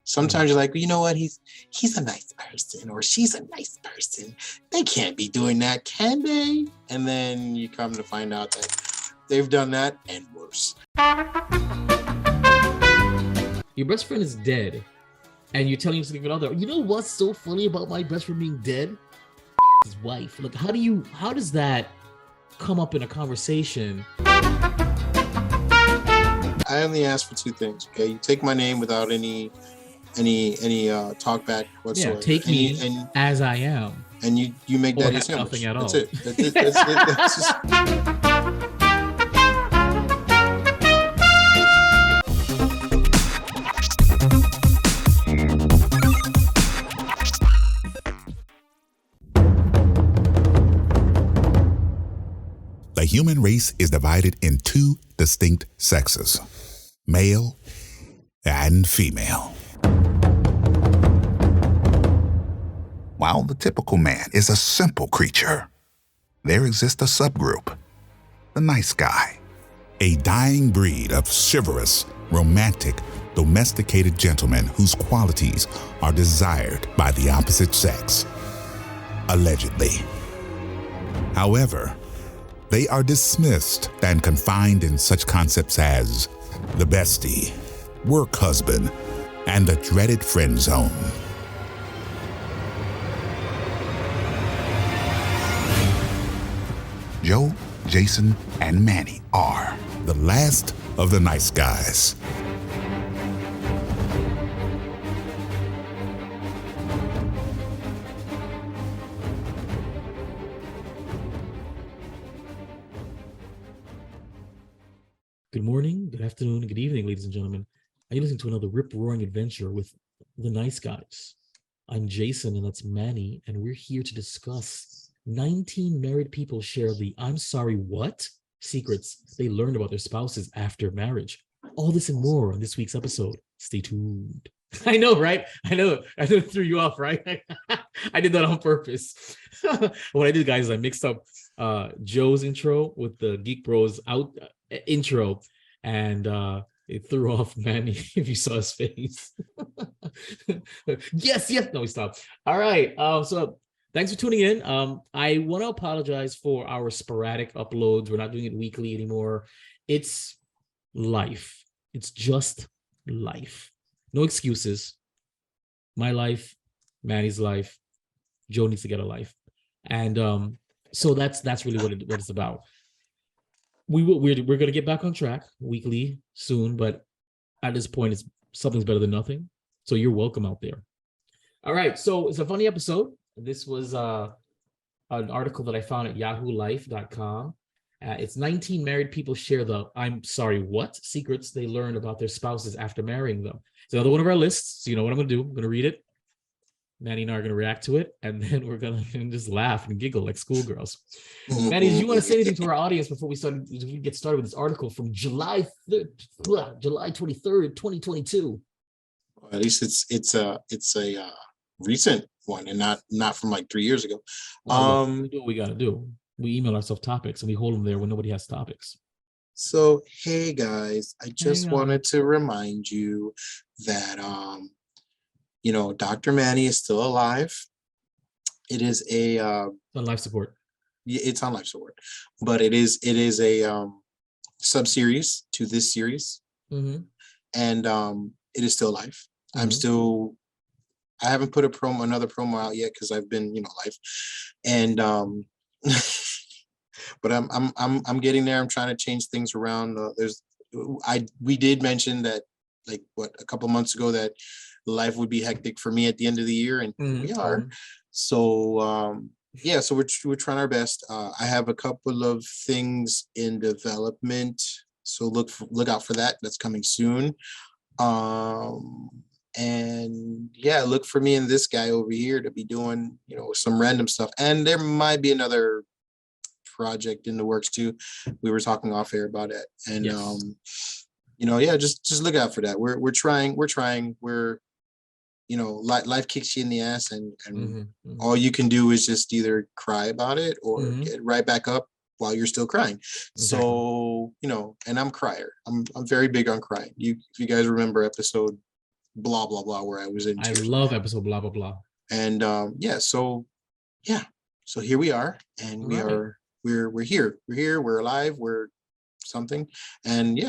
Sometimes you're like, well, you know what? He's a nice person, or she's a nice person. They can't be doing that, can they? And then you come to find out that they've done that and worse. Your best friend is dead, and you're telling your significant other, you know what's so funny about my best friend being dead? His wife. Like, how does that come up in a conversation? I only ask for two things. Okay, you take my name without any talk back whatsoever. Yeah, take me as I am, and you make that your sandwich. Nothing at all. That's it. That's just... The human race is divided in two distinct sexes, male and female. While the typical man is a simple creature, there exists a subgroup, the nice guy, a dying breed of chivalrous, romantic, domesticated gentlemen whose qualities are desired by the opposite sex, allegedly. However, they are dismissed and confined in such concepts as the bestie, work husband, and the dreaded friend zone. Joe, Jason, and Manny are the last of the nice guys. Good morning, good afternoon, good evening, ladies and gentlemen. Are you listening to another rip-roaring adventure with the nice guys? I'm Jason, and that's Manny, and we're here to discuss 19 married people share the I'm sorry what secrets they learned about their spouses after marriage. All this and more on this week's episode. Stay tuned. I know, right? I know it threw you off, right? I did that on purpose. What I did, guys, is I mixed up Joe's intro with the Geek Bros out intro, and it threw off Manny if you saw his face. yes. No, stop. All right. So thanks for tuning in. I want to apologize for our sporadic uploads. We're not doing it weekly anymore. It's life. It's just life. No excuses. My life, Manny's life. Joe needs to get a life. And so that's really what it's about. We're going to get back on track weekly soon, but at this point, something's better than nothing. So you're welcome out there. All right. So it's a funny episode. This was an article that I found at yahoolife.com. It's 19 married people share the I'm sorry what secrets they learned about their spouses after marrying them. It's another one of our lists. So you know what I'm going to do? I'm going to read it. Manny and I are going to react to it, and then we're going to just laugh and giggle like schoolgirls. Manny, do you want to say anything to our audience before we get started with this article from July 23rd, 2022? Well, at least it's a recent one and not from like 3 years ago. We do what we got to do. We email ourselves topics and we hold them there when nobody has topics. So, hey guys, I just wanted to remind you that Dr. Manny is still alive. It is on life support. Yeah, it's on life support, but it is a sub-series to this series, and it is still live. Mm-hmm. I haven't put another promo out yet because I've been live, and but I'm getting there. I'm trying to change things around. We did mention that a couple months ago that life would be hectic for me at the end of the year, and we are. So so we're trying our best. I have a couple of things in development, so look out for that. That's coming soon. And look for me and this guy over here to be doing some random stuff, and there might be another project in the works too. We were talking off air about it, and just look out for that. We're trying. Life kicks you in the ass, and all you can do is just either cry about it or get right back up while you're still crying. Exactly. So, and I'm a crier. I'm very big on crying. If you guys remember episode blah blah blah where I was in I tears. love episode blah blah blah. And so here we are, and we're here. We're alive. We're something, and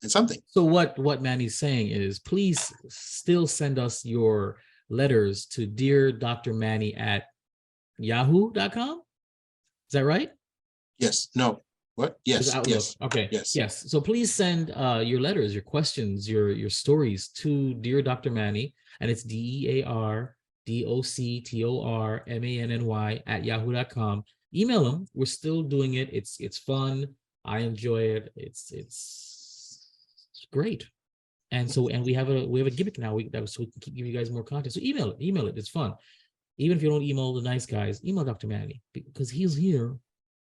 something. So what Manny's saying is, please still send us your letters to Dear Dr. Manny at yahoo.com. Is that right? Yes. No. What? Yes. Yes. Okay. Yes. So please send your letters, your questions, your stories to Dear Dr. Manny, and it's DearDoctorManny at yahoo.com. Email them. We're still doing it. It's fun. I enjoy it. It's great. And we have a gimmick now. So we can keep giving you guys more content. So email it. It's fun. Even if you don't email the nice guys, email Dr. Manny, because he's here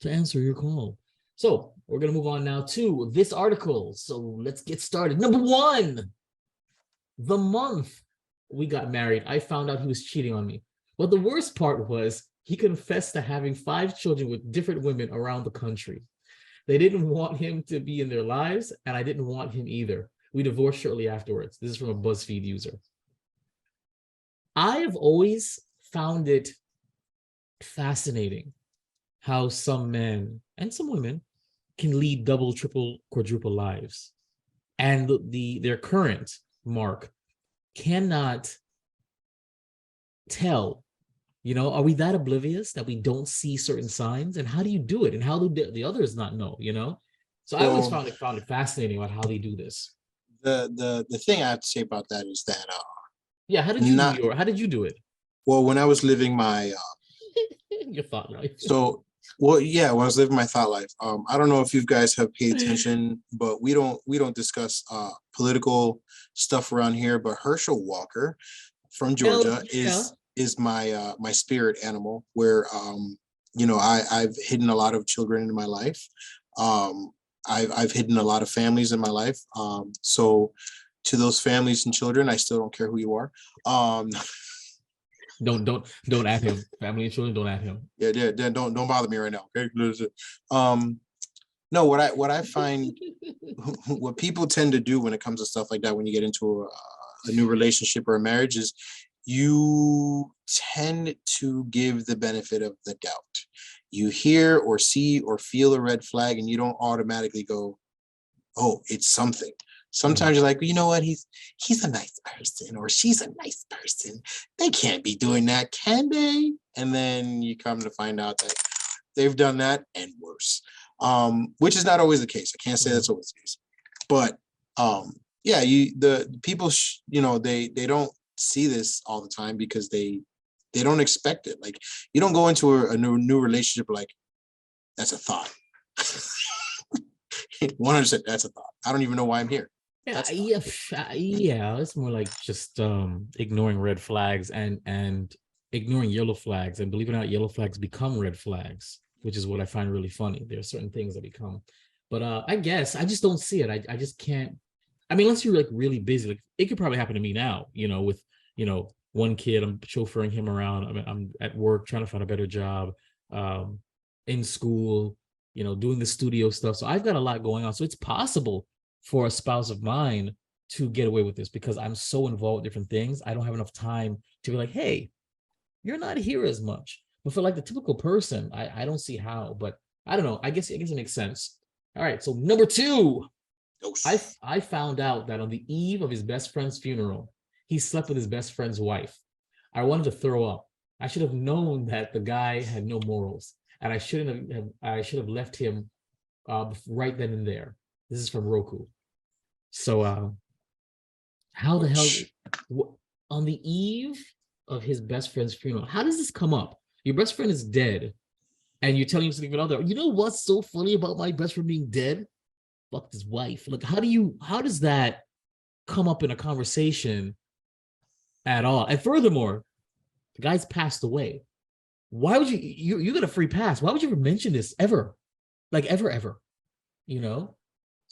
to answer your call. So we're going to move on now to this article. So let's get started. Number 1, the month we got married, I found out he was cheating on me. But the worst part was he confessed to having 5 children with different women around the country. They didn't want him to be in their lives, and I didn't want him either. We divorced shortly afterwards. This is from a BuzzFeed user. I have always found it fascinating how some men and some women can lead double, triple, quadruple lives. And their current Mark cannot tell, are we that oblivious that we don't see certain signs? And how do you do it? And how do the others not know, So I always found it fascinating about how they do this. The thing I have to say about that is that how did you do it? Well, when I was living my your thought life. So when I was living my thought life, I don't know if you guys have paid attention, but we don't discuss political stuff around here. But Herschel Walker from Georgia is my my spirit animal, where I've hidden a lot of children in my life. I've hidden a lot of families in my life. So to those families and children, I still don't care who you are. Don't at him. Family and children, don't at him. Yeah. Don't bother me right now. Okay. No, what I find, what people tend to do when it comes to stuff like that, when you get into a new relationship or a marriage, is you tend to give the benefit of the doubt. You hear or see or feel a red flag, and you don't automatically go, "Oh, it's something." Sometimes you're like, you know what? He's a nice person, or she's a nice person. They can't be doing that, can they? And then you come to find out that they've done that and worse, which is not always the case. I can't say that's always the case, but the people, they don't see this all the time because they don't expect it. Like, you don't go into a new relationship like, that's a thought. 100%, that's a thought. I don't even know why I'm here. It's more like just ignoring red flags and ignoring yellow flags, and believe it or not, yellow flags become red flags, which is what I find really funny. There are certain things that become, but I guess I just don't see it. I just can't. I mean, unless you're like really busy, like it could probably happen to me now, with one kid, I'm chauffeuring him around. I mean, I'm at work trying to find a better job, in school, doing the studio stuff. So I've got a lot going on. So it's possible for a spouse of mine to get away with this because I'm so involved with different things. I don't have enough time to be like, hey, you're not here as much. But for like the typical person, I don't see how, but I don't know. I guess it makes sense. All right. So number 2, I found out that on the eve of his best friend's funeral, he slept with his best friend's wife. I wanted to throw up. I should have known that the guy had no morals, and I should have left him right then and there. This is from Roku. So how the hell, on the eve of his best friend's funeral, how does this come up? Your best friend is dead, and you're telling him something about, you know what's so funny about my best friend being dead? Fucked his wife. Like, how does that come up in a conversation at all? And furthermore, the guy's passed away. Why would you got a free pass? Why would you ever mention this ever? Like ever?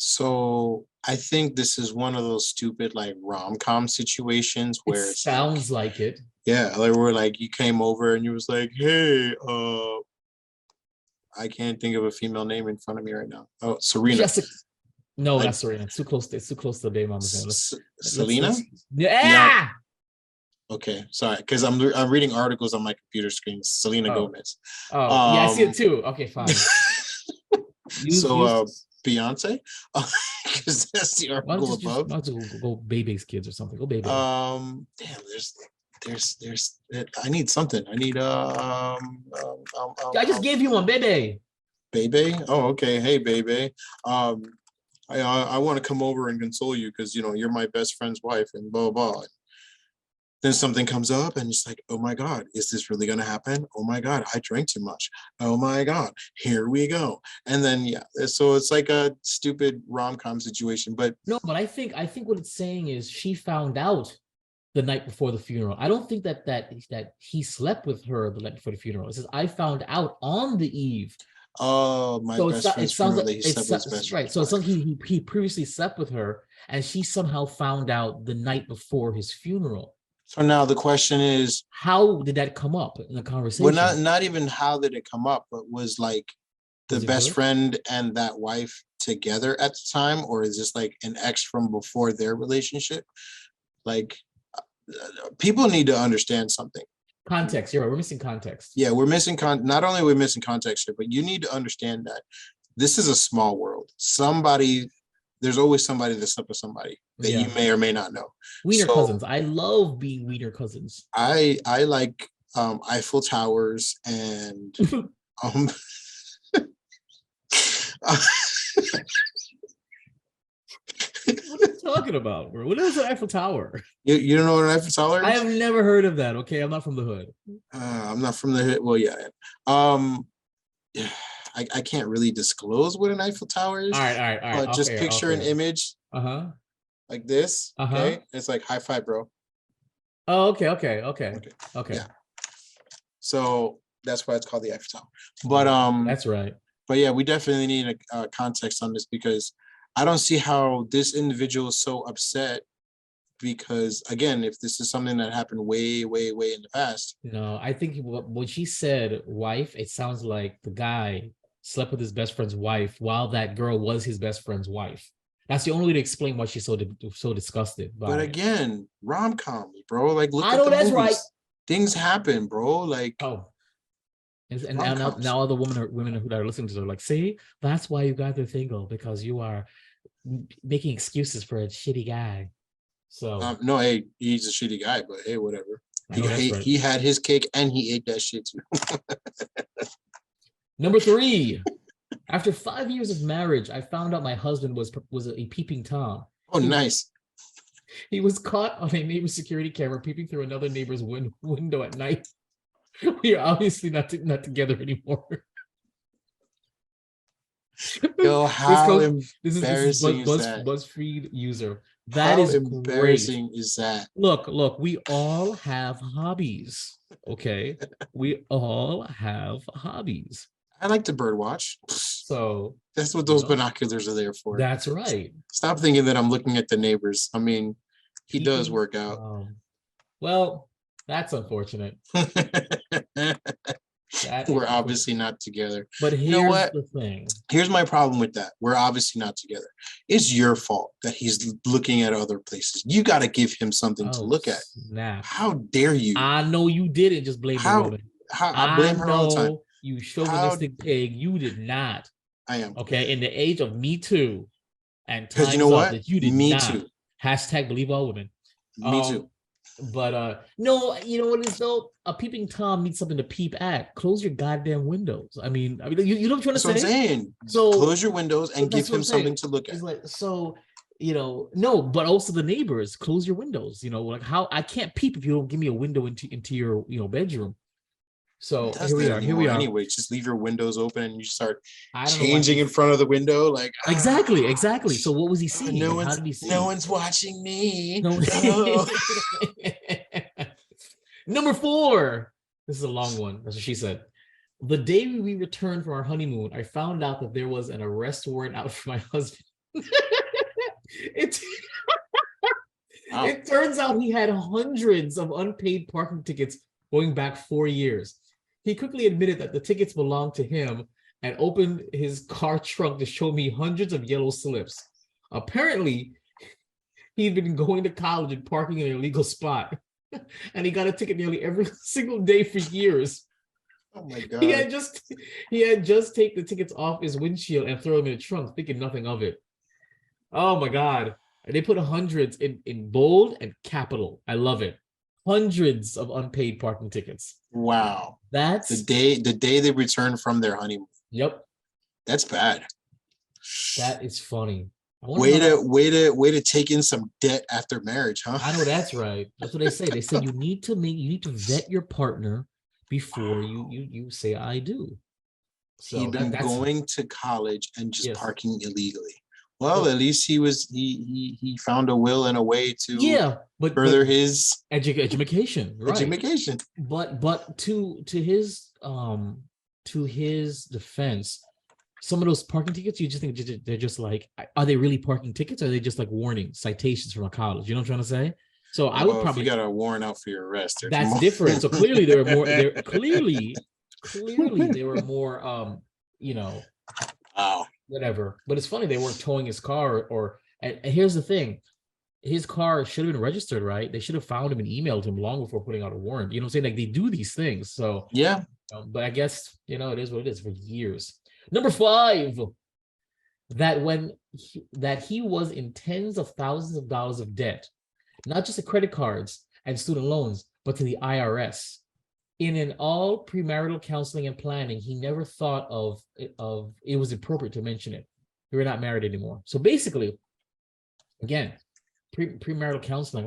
So I think this is one of those stupid like rom-com situations where it sounds like it. Yeah, like where like you came over and you was like, hey, I can't think of a female name in front of me right now. Oh, Serena. No, that's Serena. It's too close. It's too close to the baby mama's name. Selena? Yeah. Okay, sorry, because I'm reading articles on my computer screen. Selena Gomez. Oh, yeah, I see it too. Okay, fine. Beyonce, because that's the article above. Why don't you go Bebe's kids or something? Go Bebe. Damn, there's. I need something. I need I just gave you one, Bebe. Bebe. Oh, okay. Hey, Bebe. I want to come over and console you because you're my best friend's wife and blah blah. Then something comes up and it's like, oh my God, is this really going to happen? Oh my God, I drank too much. Oh my God, here we go. And then, so it's like a stupid rom-com situation, but. No, but I think what it's saying is she found out the night before the funeral. I don't think that he slept with her the night before the funeral. It says, I found out on the eve. Oh, my best friend's funeral that he slept with his best friend. Right, so it's like he previously slept with her and she somehow found out the night before his funeral. So now the question is, how did that come up in the conversation? Well, not even how did it come up, but was like the best friend and that wife together at the time, or is this like an ex from before their relationship? Like, people need to understand something. Context. You're right. We're missing context. Yeah, we're missing not only are we missing context here, but you need to understand that this is a small world. There's always somebody that slept with somebody that you may or may not know. Wiener cousins. I love being wiener cousins. I like Eiffel Towers and what are you talking about, bro? What is an Eiffel Tower? You don't know what an Eiffel Tower is? I have never heard of that. Okay, I'm not from the hood. I'm not from the hood. Well, yeah. I can't really disclose what an Eiffel Tower is. All right. But just picture an image like this. Okay. It's like high five, bro. Oh, okay. Yeah. So that's why it's called the Eiffel Tower. But that's right. But yeah, we definitely need a context on this because I don't see how this individual is so upset. Because again, if this is something that happened way, way, way in the past. No, I think when she said wife, it sounds like the guy slept with his best friend's wife while that girl was his best friend's wife. That's the only way to explain why she's so disgusted. But again, rom-com, bro. Like, look at the that's movies. Right. Things happen, bro. Like, and now other women who are listening to her are like, see, that's why you guys are single, because you are making excuses for a shitty guy. So no, hey, he's a shitty guy, but hey, whatever. He had his cake and he ate that shit too. Number 3. After 5 years of marriage, I found out my husband was a peeping Tom. Oh, nice. He was caught on a neighbor's security camera peeping through another neighbor's window at night. We are obviously not together anymore. Yo, how embarrassing is that? BuzzFeed user. That is embarrassing great. Is that? Look, we all have hobbies. Okay. We all have hobbies. I like to bird watch. So that's what those binoculars are there for. That's right. Stop thinking that I'm looking at the neighbors. I mean, he does work out. Well, that's unfortunate. We're obviously not together. But here's the thing. Here's my problem with that. We're obviously not together. It's your fault that he's looking at other places. You got to give him something to look at. Snap. How dare you? I know you didn't just blame the woman. I blame her all the time. You chauvinistic pig. You did not. I am. Okay. In the age of Me Too and time's up, that you did Me not. Too. Hashtag believe all women. Me too. But no, you know what it is though? A peeping Tom needs something to peep at. Close your goddamn windows. I mean, you know what I'm trying to say? That's what I'm saying. So close your windows and give him something to look at. It's like, so, no, but also the neighbors, close your windows. Like how I can't peep if you don't give me a window into your bedroom. So here we are. Anyway, just leave your windows open and you start changing in front of the window. Like exactly. So what was he seeing? No one's watching me. No. Number 4. This is a long one. That's what she said. The day we returned from our honeymoon, I found out that there was an arrest warrant out for my husband. It turns out he had hundreds of unpaid parking tickets going back 4 years. He quickly admitted that the tickets belonged to him and opened his car trunk to show me hundreds of yellow slips. Apparently, he'd been going to college and parking in an illegal spot, and he got a ticket nearly every single day for years. Oh my God. He had just taken the tickets off his windshield and throw them in the trunk, thinking nothing of it. Oh my God. And they put hundreds in bold and capital. I love it. Hundreds of unpaid parking tickets. Wow. That's the day they returned from their honeymoon. Yep. That's bad. That is funny. Way to take in some debt after marriage, huh? I know that's right. That's what they say. They say you need to vet your partner before you say I do. So he'd been going to college and just parking illegally. Well, at least he found a will and a way to further his education, right? Education. But to his defense, some of those parking tickets, you just think they're just like, are they really parking tickets? Or are they just like warning citations from a college? You know what I'm trying to say? So I would probably, if you got a warrant out for your arrest. That's different. So clearly there were more. Clearly they were more. Whatever. But it's funny they weren't towing his car. And here's the thing, his car should have been registered, right? They should have found him and emailed him long before putting out a warrant. You know what I'm saying? Like they do these things. So yeah. But I guess it is what it is for years. Number 5, that he was in tens of thousands of dollars of debt, not just to credit cards and student loans, but to the IRS. In all premarital counseling and planning, he never thought of it was appropriate to mention it. We were not married anymore. So basically, again, premarital counseling,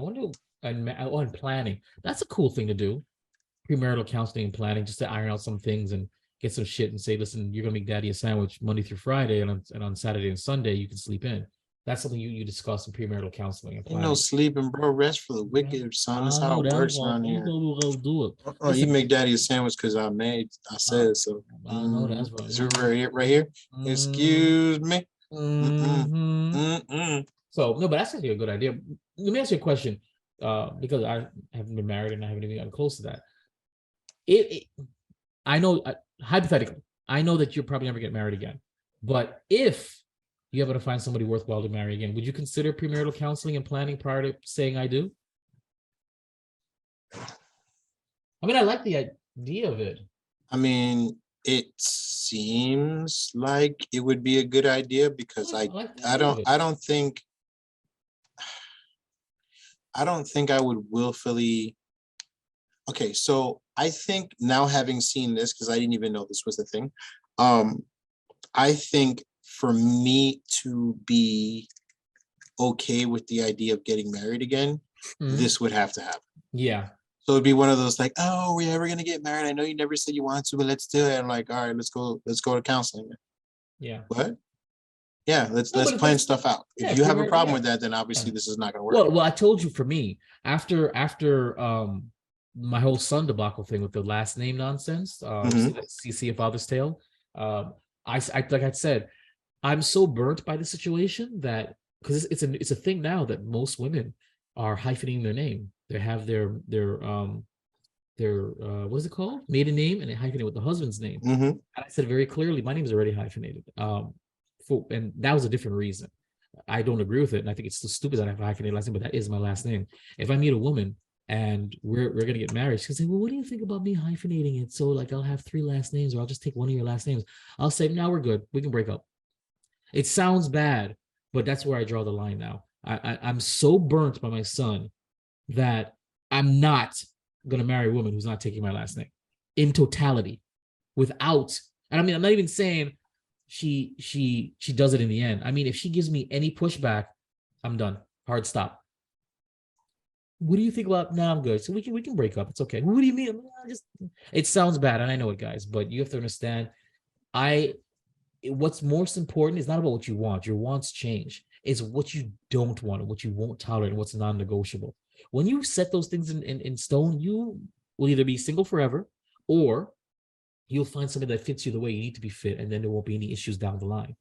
and planning. That's a cool thing to do. Premarital counseling and planning, just to iron out some things and get some shit and say, listen, you're gonna make daddy a sandwich Monday through Friday, and on Saturday and Sunday you can sleep in. That's something you discuss in premarital counseling and planning. Ain't no sleeping, bro. Rest for the wicked, son. That's how it works around here. We'll do it. Oh, you make daddy a sandwich because I said so. I know that's right. Right here. Excuse me. So no, but that's actually a good idea. Let me ask you a question, because I haven't been married and I haven't even gotten close to that. I know, hypothetically, I know that you'll probably never get married again. But if you ever to find somebody worthwhile to marry again, would you consider premarital counseling and planning prior to saying I do? I mean, I like the idea of it. I mean, it seems like it would be a good idea because I don't think I would willfully. Okay, so I think now, having seen this, because I didn't even know this was a thing, I think for me to be okay with the idea of getting married again, this would have to happen. Yeah. So it'd be one of those like, oh, we're never gonna get married. I know you never said you wanted to, but let's do it. I'm like, all right, let's go to counseling. Yeah. What? Yeah, let's plan stuff out. If you have a problem with that, then obviously this is not gonna work. Well, I told you, for me, after my whole son debacle thing with the last name nonsense, see A Father's Tale. I like I said, I'm so burnt by the situation that, because it's a thing now that most women are hyphenating their name. They have their what is it called? Maiden name, and they hyphenate with the husband's name. And I said very clearly, my name is already hyphenated. And that was a different reason. I don't agree with it, and I think it's so stupid that I have a hyphenated last name, but that is my last name. If I meet a woman and we're gonna get married, she'll say, well, what do you think about me hyphenating it? So like I'll have 3 last names, or I'll just take one of your last names. I'll say, now we're good. We can break up. It sounds bad, but that's where I draw the line now. I'm so burnt by my son that I'm not gonna marry a woman who's not taking my last name in totality, without. And I mean, I'm not even saying she does it in the end. I mean, if she gives me any pushback, I'm done. Hard stop. What do you think about? No, I'm good. So we can break up. It's okay. What do you mean? It sounds bad, and I know it, guys, but you have to understand. What's most important is not about what you want. Your wants change. It's what you don't want and what you won't tolerate and what's non-negotiable. When you set those things in stone, you will either be single forever, or you'll find something that fits you the way you need to be fit, and then there won't be any issues down the line.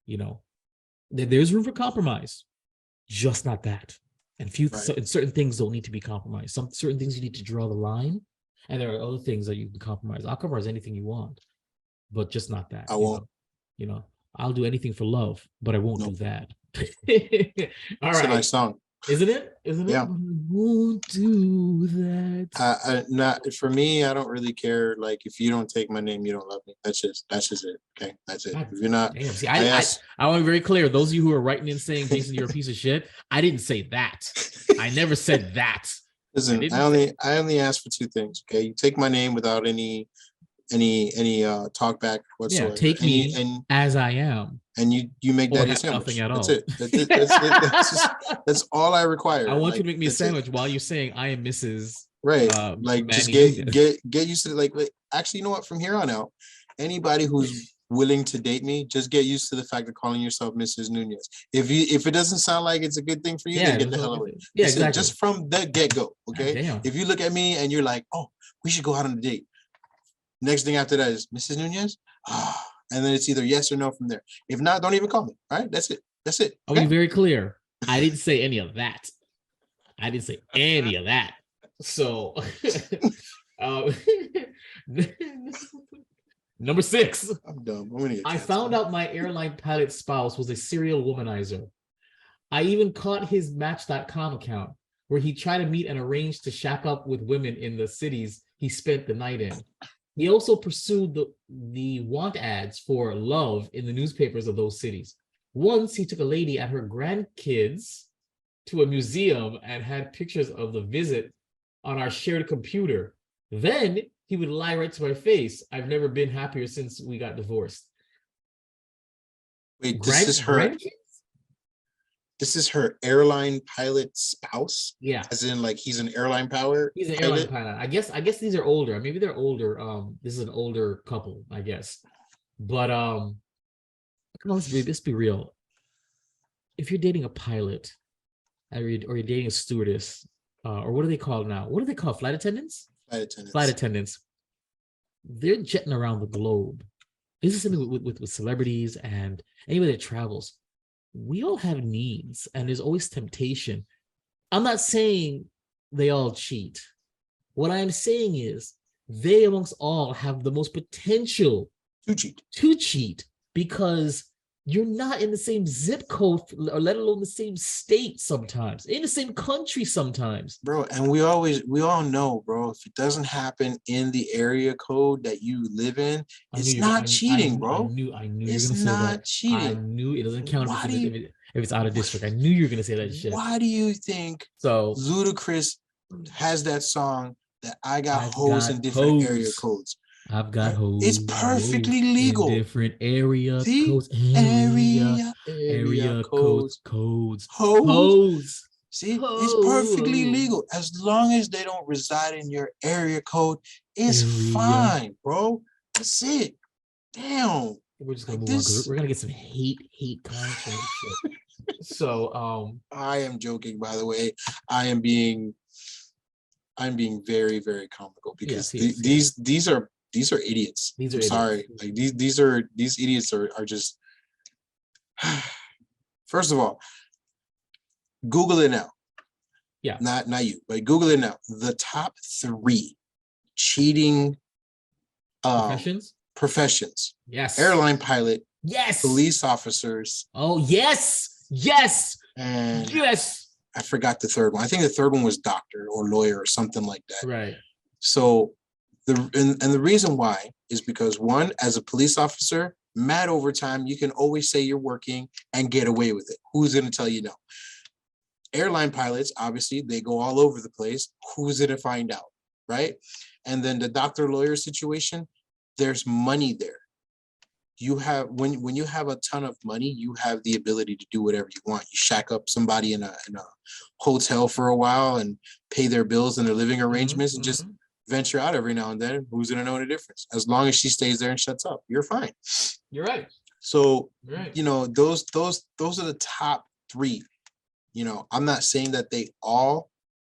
You know, there's room for compromise, just not that. And certain things don't need to be compromised. Certain things you need to draw the line, and there are other things that you can compromise. I'll compromise anything you want, but just not that. I won't. You know, I'll do anything for love, but I won't do that. All It's a right. nice song. Isn't it? Isn't it? Yeah. Won't do that. Not for me. I don't really care. Like, if you don't take my name, you don't love me. That's just it. Okay, that's it. God If you're not, damn. See, I I want to be very clear. Those of you who are writing in saying, Jason, you're a piece of shit, I didn't say that. I never said that. Listen, I only asked for two things. Okay, you take my name without any talk back whatsoever. Yeah, take me as I am. And you make that a sandwich. Nothing at all. That's it. That's all I require. I want you to make me a sandwich while you're saying I am Mrs. Right. Like, just get used to it. Like, actually, you know what? From here on out, anybody who's willing to date me, just get used to the fact of calling yourself Mrs. Nunez. If it doesn't sound like it's a good thing for you, then get the hell away. Yeah, exactly. Just from the get-go. Okay. If you look at me and you're like, oh, we should go out on a date. Next thing after that is Mrs. Nunez. And then it's either yes or no from there. If not, don't even call me. All right. That's it. Okay? I'll be very clear. I didn't say any of that. So number 6. I'm dumb. I found out my airline pilot spouse was a serial womanizer. I even caught his Match.com account where he tried to meet and arrange to shack up with women in the cities he spent the night in. He also pursued the want ads for love in the newspapers of those cities. Once he took a lady and her grandkids to a museum and had pictures of the visit on our shared computer. Then he would lie right to my face. I've never been happier since we got divorced. Wait, this is her airline pilot spouse? Yeah. As in, like, he's an airline pilot? He's an airline pilot. I guess these are older. Maybe they're older. This is an older couple, I guess. But let's be real. If you're dating a pilot or you're dating a stewardess, or what are they called now? What are they called? Flight attendants? Flight attendants. They're jetting around the globe. This is something with celebrities and anybody that travels. We all have needs and there's always temptation. I'm not saying they all cheat. What I'm saying is they amongst all have the most potential to cheat because you're not in the same zip code, or let alone the same state sometimes, in the same country sometimes. Bro, and we all know, bro, if it doesn't happen in the area code that you live in, it's not cheating, bro. I knew it's you were going to say that. Not cheating. I knew it doesn't count if it's out of district. I knew you were going to say that shit. Why do you think Ludacris has that song that I got hoes in different area codes? I've got hoes. It's perfectly legal. Different area codes. Area codes. Hoes. See, it's perfectly legal. As long as they don't reside in your area code, it's fine, bro. That's it. Damn. We're just gonna move on because we're gonna get some hate content. So I am joking, by the way. I'm being very, very comical because these are idiots. Sorry. Like these idiots are just first of all, Google it now. Yeah. Not you, but Google it now. The top 3 cheating professions. Yes. Airline pilot. Yes. Police officers. Oh, yes. And yes. I forgot the third one. I think the third one was doctor or lawyer or something like that. Right. So the reason why is because, one, as a police officer, mad overtime, you can always say you're working and get away with it. Who's going to tell you no? Airline pilots, obviously, they go all over the place. Who's going to find out, right? And then the doctor lawyer situation, there's money there. You have when you have a ton of money, you have the ability to do whatever you want. You shack up somebody in a hotel for a while and pay their bills and their living arrangements and just venture out every now and then. Who's going to know the difference? As long as she stays there and shuts up, you're fine. You're right. So, you know, those are the top 3. You know, I'm not saying that they all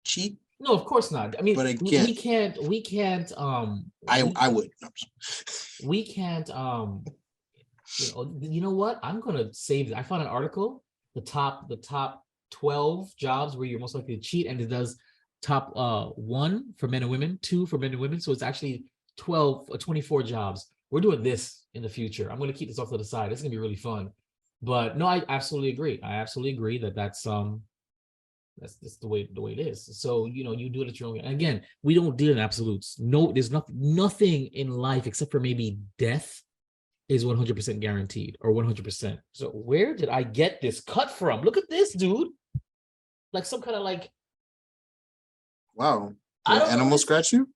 cheat. No, of course not. I mean, but again, we can't. I would. We can't. You know what? I'm gonna save it. I found an article. The top 12 jobs where you're most likely to cheat, and it does top 1 for men and women, 2 for men and women. So it's actually 24 jobs. We're doing this in the future. I'm gonna keep this off to the side. It's gonna be really fun. But no, I absolutely agree. I absolutely agree that that's just the way it is. So you do it at your own. And again, we don't deal in absolutes. No, there's nothing in life except for maybe death is 100% guaranteed or 100%. So where did I get this cut from? Look at this, dude. Like some kind of like. Wow. Did I an don't know animal scratch you?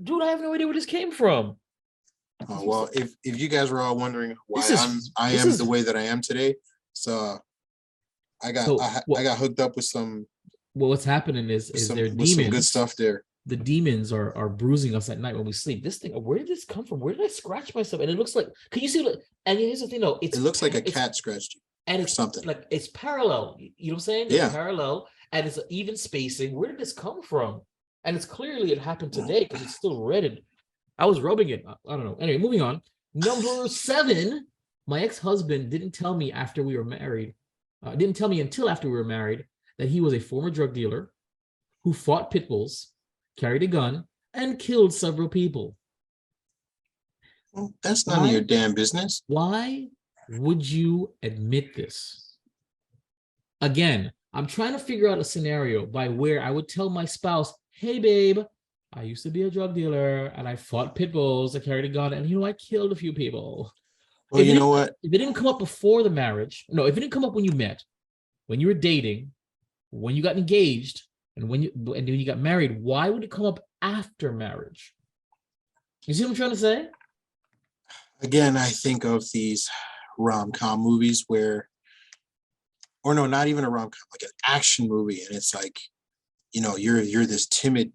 Dude, I have no idea where this came from. Oh, well, if you guys were all wondering why I am the way that I am today, so I got hooked up with some. Well, what's happening is there demons. Some good stuff there. The demons are bruising us at night when we sleep. This thing, where did this come from? Where did I scratch myself? And it looks like, can you see? And here's the thing, though. It looks like a cat scratched you, and it's something like it's parallel. You know what I'm saying? Yeah, it's parallel, and it's even spacing. Where did this come from? And it's clearly it happened today because it's still red. And I was rubbing it. I don't know. Anyway, moving on. Number 7. My ex-husband didn't tell me after we were married. Didn't tell me until after we were married that he was a former drug dealer who fought pit bulls, carried a gun, and killed several people. Well, that's none of your damn business. Why would you admit this? Again, I'm trying to figure out a scenario by where I would tell my spouse, hey, babe, I used to be a drug dealer and I fought pit bulls, I carried a gun, and I killed a few people. Well, you know what? If it didn't come up before the marriage, no, if it didn't come up when you met, when you were dating, when you got engaged, and when you got married, why would it come up after marriage? You see what I'm trying to say? Again, I think of these rom-com movies where, or no, not even a rom-com, like an action movie, and it's like, you're this timid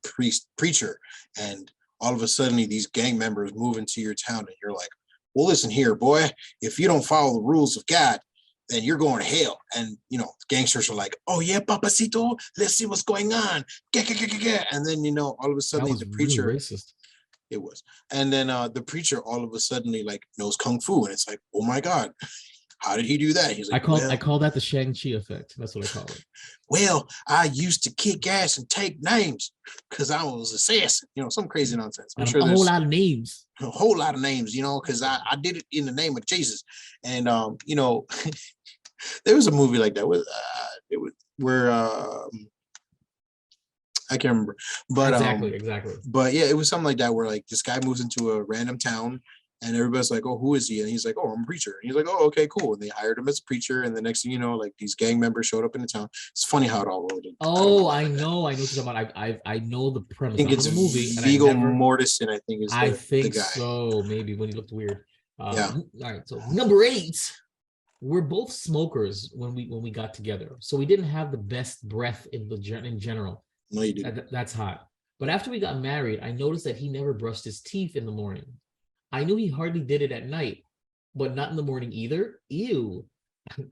preacher, and all of a sudden these gang members move into your town, and you're like, well, listen here, boy, if you don't follow the rules of God, then you're going to hell. And gangsters are like, oh yeah, papacito, let's see what's going on. And then all of a sudden the preacher, really racist. It was, and then the preacher all of a sudden knows kung fu, and it's like, oh my God, how did he do that? He's like, I call that the Shang-Chi effect. That's what I call it. Well, I used to kick ass and take names because I was assassin, some crazy nonsense. I'm sure there's a whole lot of names. A whole lot of names, because I did it in the name of Jesus. And there was a movie like that with where I can't remember, but exactly. But yeah, it was something like that where like this guy moves into a random town. And everybody's like, oh, who is he? And he's like, oh, I'm a preacher. And he's like, oh, okay, cool. And they hired him as a preacher. And the next thing you know, like these gang members showed up in the town. It's funny how it all rolled in. Oh, I know what you're talking about. I know the premise. I think it's the movie. Viggo Mortensen, I think, is the guy. So. Maybe when he looked weird. Yeah. All right. So number 8, we're both smokers when we got together. So we didn't have the best breath in general. No, you didn't. That's hot. But after we got married, I noticed that he never brushed his teeth in the morning. I knew he hardly did it at night, but not in the morning either. Ew.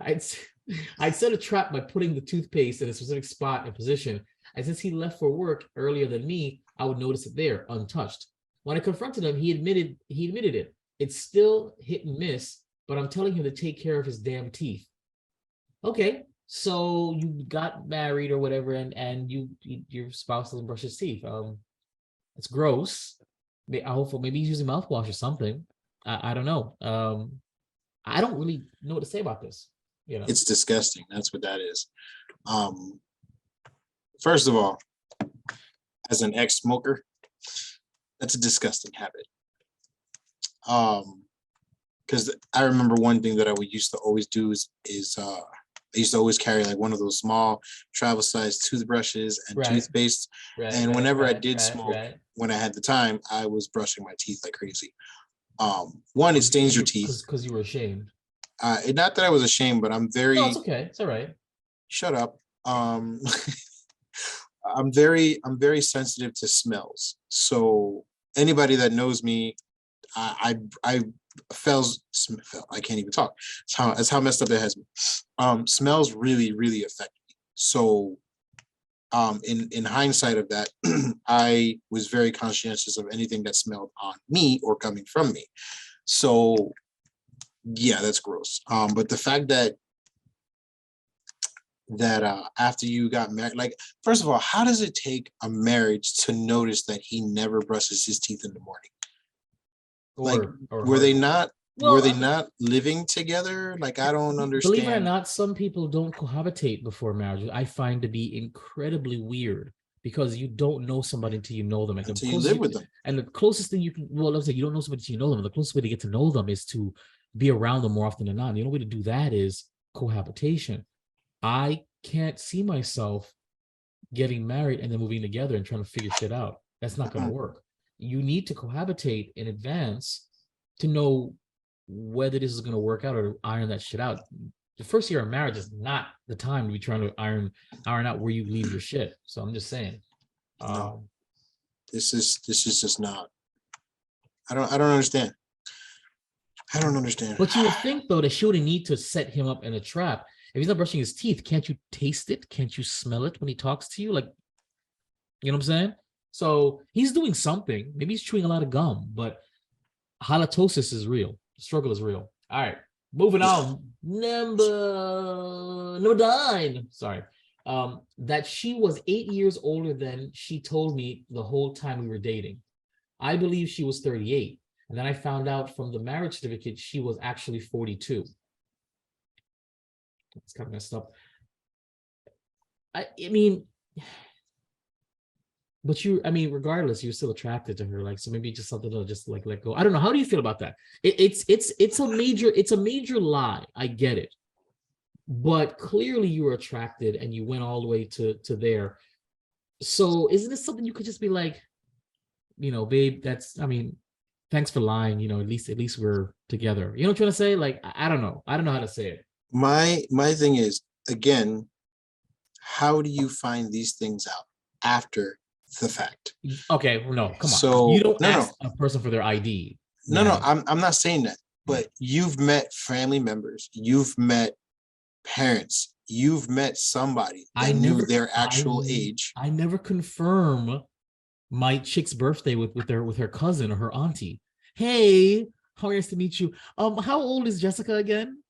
I'd set a trap by putting the toothpaste in a specific spot and position. And since he left for work earlier than me, I would notice it there, untouched. When I confronted him, he admitted it. It's still hit and miss, but I'm telling him to take care of his damn teeth. Okay, so you got married or whatever, and your spouse doesn't brush his teeth. It's gross. Hopefully, maybe he's using mouthwash or something. I don't know. I don't really know what to say about this. It's disgusting. That's what that is. First of all, as an ex-smoker, that's a disgusting habit. Because I remember one thing that I used to always do is I used to always carry like one of those small travel-sized toothbrushes and toothpaste. And whenever I did smoke, when I had the time, I was brushing my teeth like crazy. One, it stains your teeth. Because you were ashamed. Not that I was ashamed, but I'm very. No, it's okay. It's all right. Shut up. I'm very sensitive to smells. So anybody that knows me, I can't even talk. That's how messed up that has me. Smells really, really affect me. So in hindsight of that, I was very conscientious of anything that smelled on me or coming from me. So yeah, that's gross. But the fact that after you got married, like, first of all, how does it take a marriage to notice that he never brushes his teeth in the morning? Were they not were they not living together? Like, I don't understand. Believe it or not, some people don't cohabitate before marriage. I find to be incredibly weird because you don't know somebody until you know them. And until you live with them. And the closest thing you can, well, let's say you don't know somebody until you know them. The closest way to get to know them is to be around them more often than not. And the only way to do that is cohabitation. I can't see myself getting married and then moving together and trying to figure shit out. That's not going to work. You need to cohabitate in advance to know whether this is going to work out or to iron that shit out. The first year of marriage is not the time to be trying to iron out where you leave your shit. So I'm just saying. No. This is just not. I don't understand. I don't understand. But you would think though that she wouldn't need to set him up in a trap. If he's not brushing his teeth, can't you taste it? Can't you smell it when he talks to you? Like, you know what I'm saying? So he's doing something. Maybe he's chewing a lot of gum, but halitosis is real. The struggle is real. All right, moving on. Number 9. Sorry. That she was 8 years older than she told me the whole time we were dating. I believe she was 38. And then I found out from the marriage certificate, she was actually 42. It's kind of messed up. I mean, but regardless, you're still attracted to her. Like, so maybe just something to just like let go. I don't know. How do you feel about that? It's a major lie. I get it. But clearly you were attracted and you went all the way to there. So isn't this something you could just be like, babe, thanks for lying, at least we're together. You know what I'm trying to say? Like, I don't know how to say it. My thing is, again, how do you find these things out after the fact? Okay, well, no, come on. So you don't ask a person for their ID. No, I'm not saying that. But you've met family members, you've met parents, you've met somebody that knew their actual age. I never confirm my chick's birthday with her cousin or her auntie. Hey, how nice to meet you. How old is Jessica again?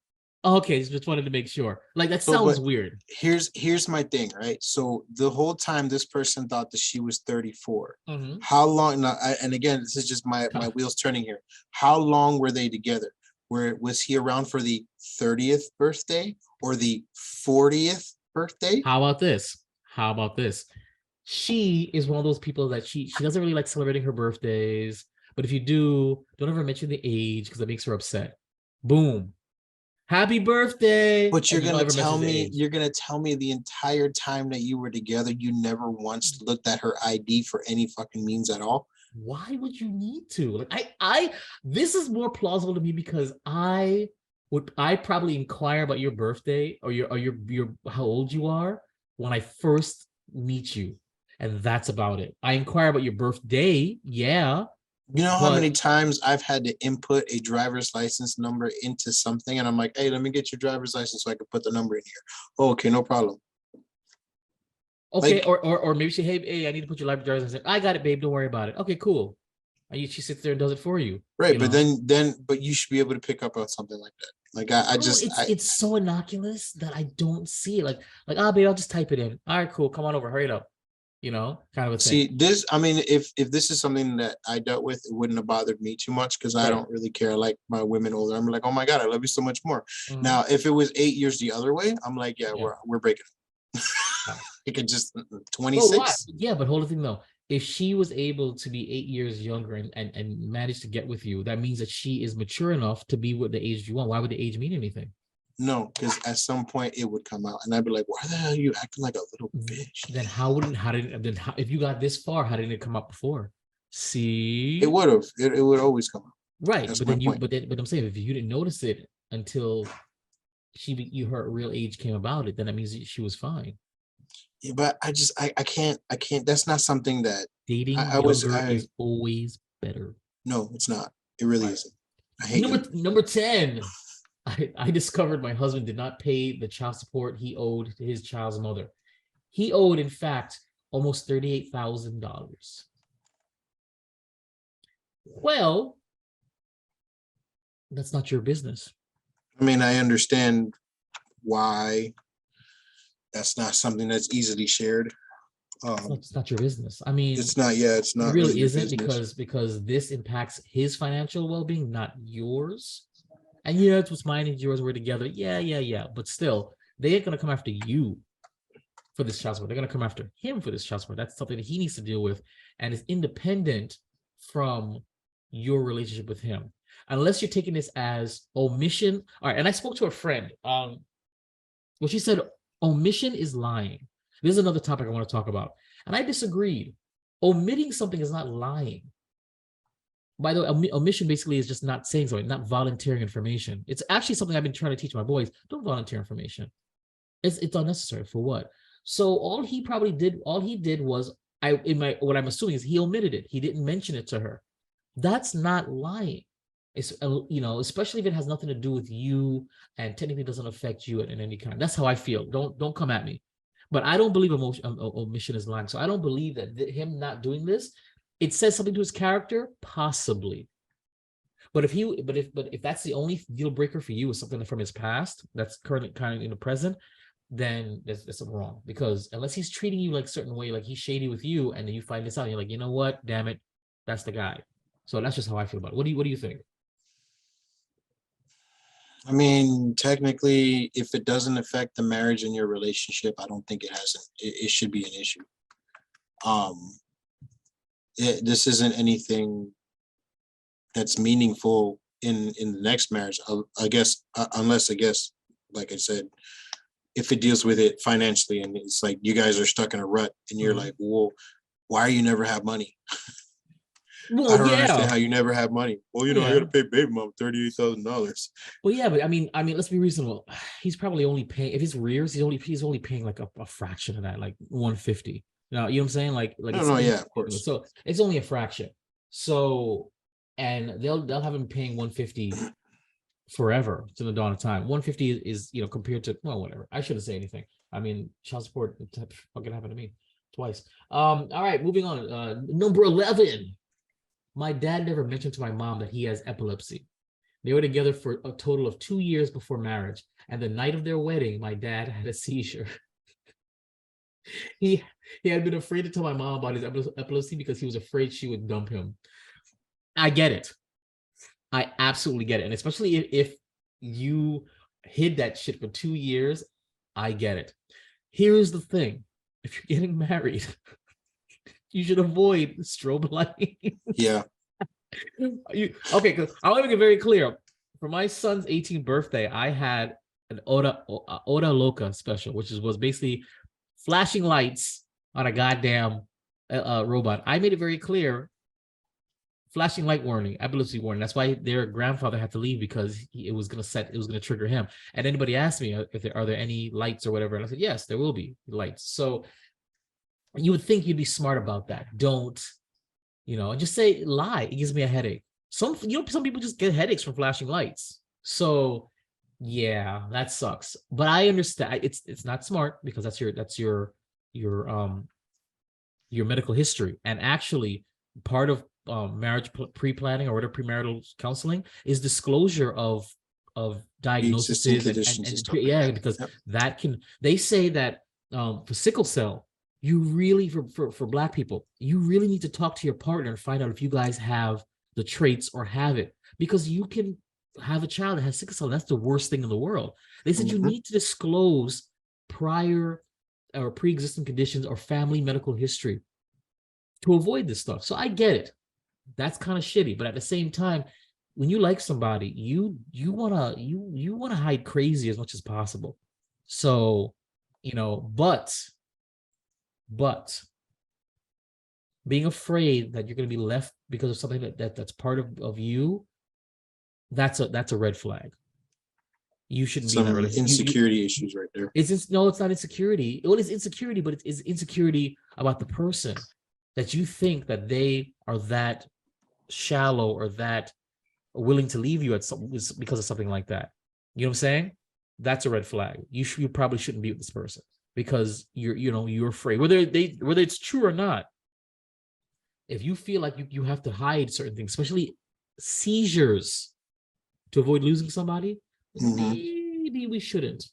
Okay, just wanted to make sure. Like, that sounds weird. Here's my thing, right? So the whole time this person thought that she was 34. Mm-hmm. How long? Now, and again, this is just my wheels turning here. How long were they together? Was he around for the 30th birthday or the 40th birthday? How about this? She is one of those people that she doesn't really like celebrating her birthdays. But if you do, don't ever mention the age because it makes her upset. Boom. Happy birthday. But you're gonna tell me the entire time that you were together, you never once looked at her ID for any fucking means at all. Why would you need to? Like, this is more plausible to me because I probably inquire about your birthday or your how old you are when I first meet you. And that's about it. I inquire about your birthday, yeah. You know how many times I've had to input a driver's license number into something and I'm like, hey, let me get your driver's license so I can put the number in here. Oh, okay, no problem. Okay, like, or maybe she, hey, I need to put your driver's license. I got it, babe. Don't worry about it. Okay, cool. And she sits there and does it for you. Right, but but you should be able to pick up on something like that. Like it's so innocuous that I don't see it. Like, babe, I'll just type it in. All right, cool. Come on over. Hurry it up. Kind of a thing. See, this, if this is something that I dealt with, it wouldn't have bothered me too much because I don't really care. Like my women older, I'm like, oh my God, I love you so much more. Mm-hmm. Now, if it was 8 years the other way, I'm like, we're breaking up. It could just 26. Yeah, but hold the thing though. If she was able to be 8 years younger and managed to get with you, that means that she is mature enough to be what the age you want. Why would the age mean anything? No, because at some point it would come out, and I'd be like, "Why the hell are you acting like a little bitch?" Then if you got this far, how didn't it come up before? See, it would have. It would always come up. Right, but I'm saying if you didn't notice it until her real age came about it, then that means she was fine. Yeah, but I can't. That's not something that dating is always better. No, it's not. It really isn't. I hate number 10. I discovered my husband did not pay the child support he owed to his child's mother. He owed, in fact, almost $38,000. Well, that's not your business. I mean, I understand why that's not something that's easily shared. It's not your business. I mean, it's not. Yeah, it's not. It really isn't because this impacts his financial well-being, not yours. And yeah, it was mine and yours were together. Yeah. But still, they ain't gonna come after you for this child support. They're gonna come after him for this child support. That's something that he needs to deal with, and is independent from your relationship with him. Unless you're taking this as omission. All right, and I spoke to a friend. Well, she said omission is lying. This is another topic I want to talk about. And I disagreed. Omitting something is not lying. By the way, omission basically is just not saying something, not volunteering information. It's actually something I've been trying to teach my boys. Don't volunteer information. It's unnecessary. For what? So all he did was, what I'm assuming is he omitted it. He didn't mention it to her. That's not lying. It's, especially if it has nothing to do with you and technically doesn't affect you in any kind. That's how I feel. Don't come at me. But I don't believe omission is lying. So I don't believe that him not doing this, it says something to his character, possibly. But if that's the only deal breaker for you is something from his past that's currently kind of in the present, then there's something wrong. Because unless he's treating you like a certain way, like he's shady with you, and then you find this out, and you're like, you know what? Damn it, that's the guy. So that's just how I feel about it. What do you think? I mean, technically, if it doesn't affect the marriage and your relationship, I don't think it should be an issue. This isn't anything that's meaningful in the next marriage, I guess, unless, like I said, if it deals with it financially, and it's like you guys are stuck in a rut, and you're like, well, why you never have money? Well, I don't understand how you never have money. Well, I got to pay baby mom $38,000. Well, yeah, but I mean, let's be reasonable. He's probably only paying, if it's rears, he's only paying like a fraction of that, like $150. You know what I'm saying? Like no, yeah, of course. So it's only a fraction. So, and they'll have him paying $150 forever to the dawn of time. $150 is compared to, well, whatever. I shouldn't say anything. I mean, child support fucking happened to me twice. All right, moving on. Number 11. My dad never mentioned to my mom that he has epilepsy. They were together for a total of 2 years before marriage. And the night of their wedding, my dad had a seizure. He had been afraid to tell my mom about his epilepsy because he was afraid she would dump him. I get it. I absolutely get it. And especially if you hid that shit for 2 years, I get it. Here's the thing. If you're getting married, you should avoid strobe lighting. Yeah. Okay, because I want to make it very clear. For my son's 18th birthday, I had an Oda Loca special, which was basically flashing lights on a goddamn robot. I made it very clear. Flashing light warning, epilepsy warning. That's why their grandfather had to leave, because it was going to trigger him. And anybody asked me if are there any lights or whatever, and I said yes, there will be lights. So you would think you'd be smart about that. Don't, just say lie. It gives me a headache. Some people just get headaches from flashing lights. So yeah, that sucks. But I understand it's not smart, because that's your medical history. And actually, part of marriage pre-planning or whatever, premarital counseling, is disclosure of diagnoses and because that can. They say that for sickle cell, you really, for Black people, you really need to talk to your partner and find out if you guys have the traits or have it, because you can have a child that has sickle cell. That's the worst thing in the world. They said you need to disclose prior or pre-existing conditions or family medical history to avoid this stuff. So I get it. That's kind of shitty, but at the same time, when you like somebody, you wanna hide crazy as much as possible. So, but being afraid that you're going to be left because of something that's part of you, that's a red flag. You shouldn't be in that relationship. Insecurity issues right there. It's not insecurity. Well, it's insecurity, but it's insecurity about the person, that you think that they are that shallow or that willing to leave you because of something like that. You know what I'm saying? That's a red flag. You probably shouldn't be with this person, because you're afraid, whether it's true or not. If you feel like you have to hide certain things, especially seizures, to avoid losing somebody, maybe we shouldn't.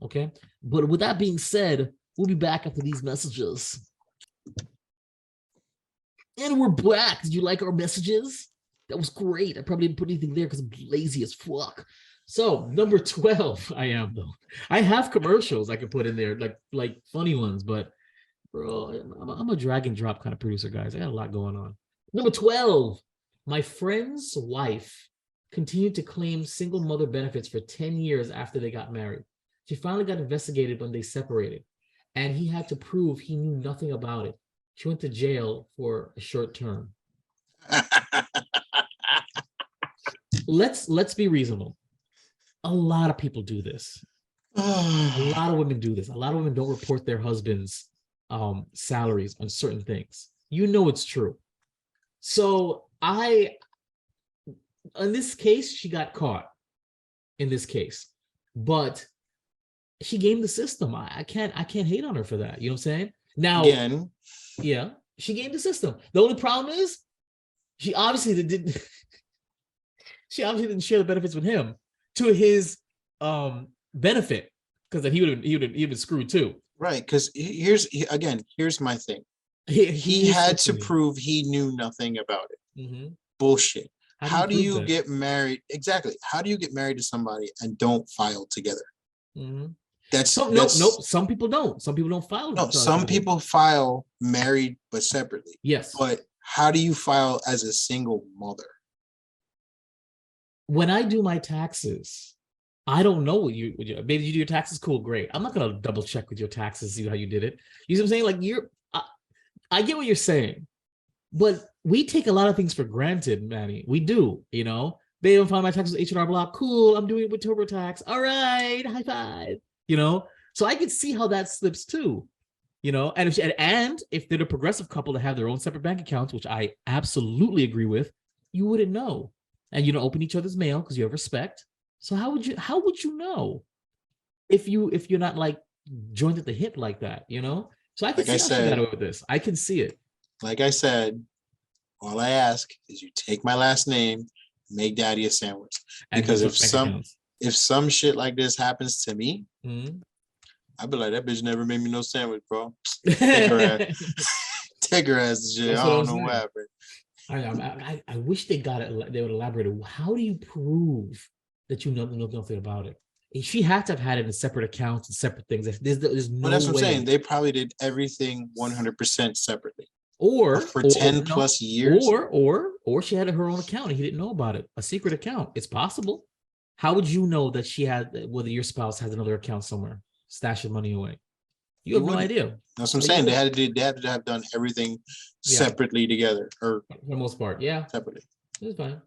Okay. But with that being said, we'll be back after these messages. And we're back. Did you like our messages? That was great. I probably didn't put anything there because I'm lazy as fuck. So number 12, I am though. I have commercials I could put in there, like funny ones, but bro, I'm a drag and drop kind of producer, guys. I got a lot going on. Number 12, my friend's wife continued to claim single mother benefits for 10 years after they got married. She finally got investigated when they separated, and he had to prove he knew nothing about it. She went to jail for a short term. Let's be reasonable. A lot of people do this. A lot of women do this. A lot of women don't report their husbands' salaries on certain things. You know it's true. So in this case, she got caught. In this case, but she gamed the system. I can't hate on her for that. You know what I'm saying? Now, again, yeah, she gamed the system. The only problem is she obviously didn't. She obviously didn't share the benefits with him to his benefit, because then he would have been screwed too. Right, because here's my thing. He had to prove he knew nothing about it. Mm-hmm. Bullshit. How do you get married? Exactly. How do you get married to somebody and don't file together? Mm-hmm. Nope. Some people don't. Some people don't file. No, some people file married but separately. Yes. But how do you file as a single mother? When I do my taxes, I don't know what you maybe you do your taxes. Cool, great. I'm not gonna double check with your taxes, see how you did it. You see what I'm saying? Like I get what you're saying, but we take a lot of things for granted, Manny. We do, you know. They don't file my taxes with H&R Block. Cool, I'm doing it with TurboTax. All right, high five. You know, so I could see how that slips too. You know, and if they're the progressive couple that have their own separate bank accounts, which I absolutely agree with, you wouldn't know. And you don't open each other's mail because you have respect. So how would you know if you're not like joined at the hip like that, you know? So I can see how she got away with this. I can see it. Like I said, all I ask is you take my last name, make daddy a sandwich. Because if some shit like this happens to me, mm-hmm. I'd be like, that bitch never made me no sandwich, bro. Take her ass. Take her ass to jail. I don't know what happened. I wish they would elaborate. How do you prove that you know nothing about it? She had to have had it in separate accounts and separate things. There's no that's what way. I'm saying. They probably did everything 100% separately. Or for 10 plus years. Or she had her own account and he didn't know about it. A secret account. It's possible. How would you know that whether your spouse has another account somewhere, stashing money away? You have no idea. That's what I'm saying. They had to have done everything separately together, or for the most part, yeah, separately. It's fine.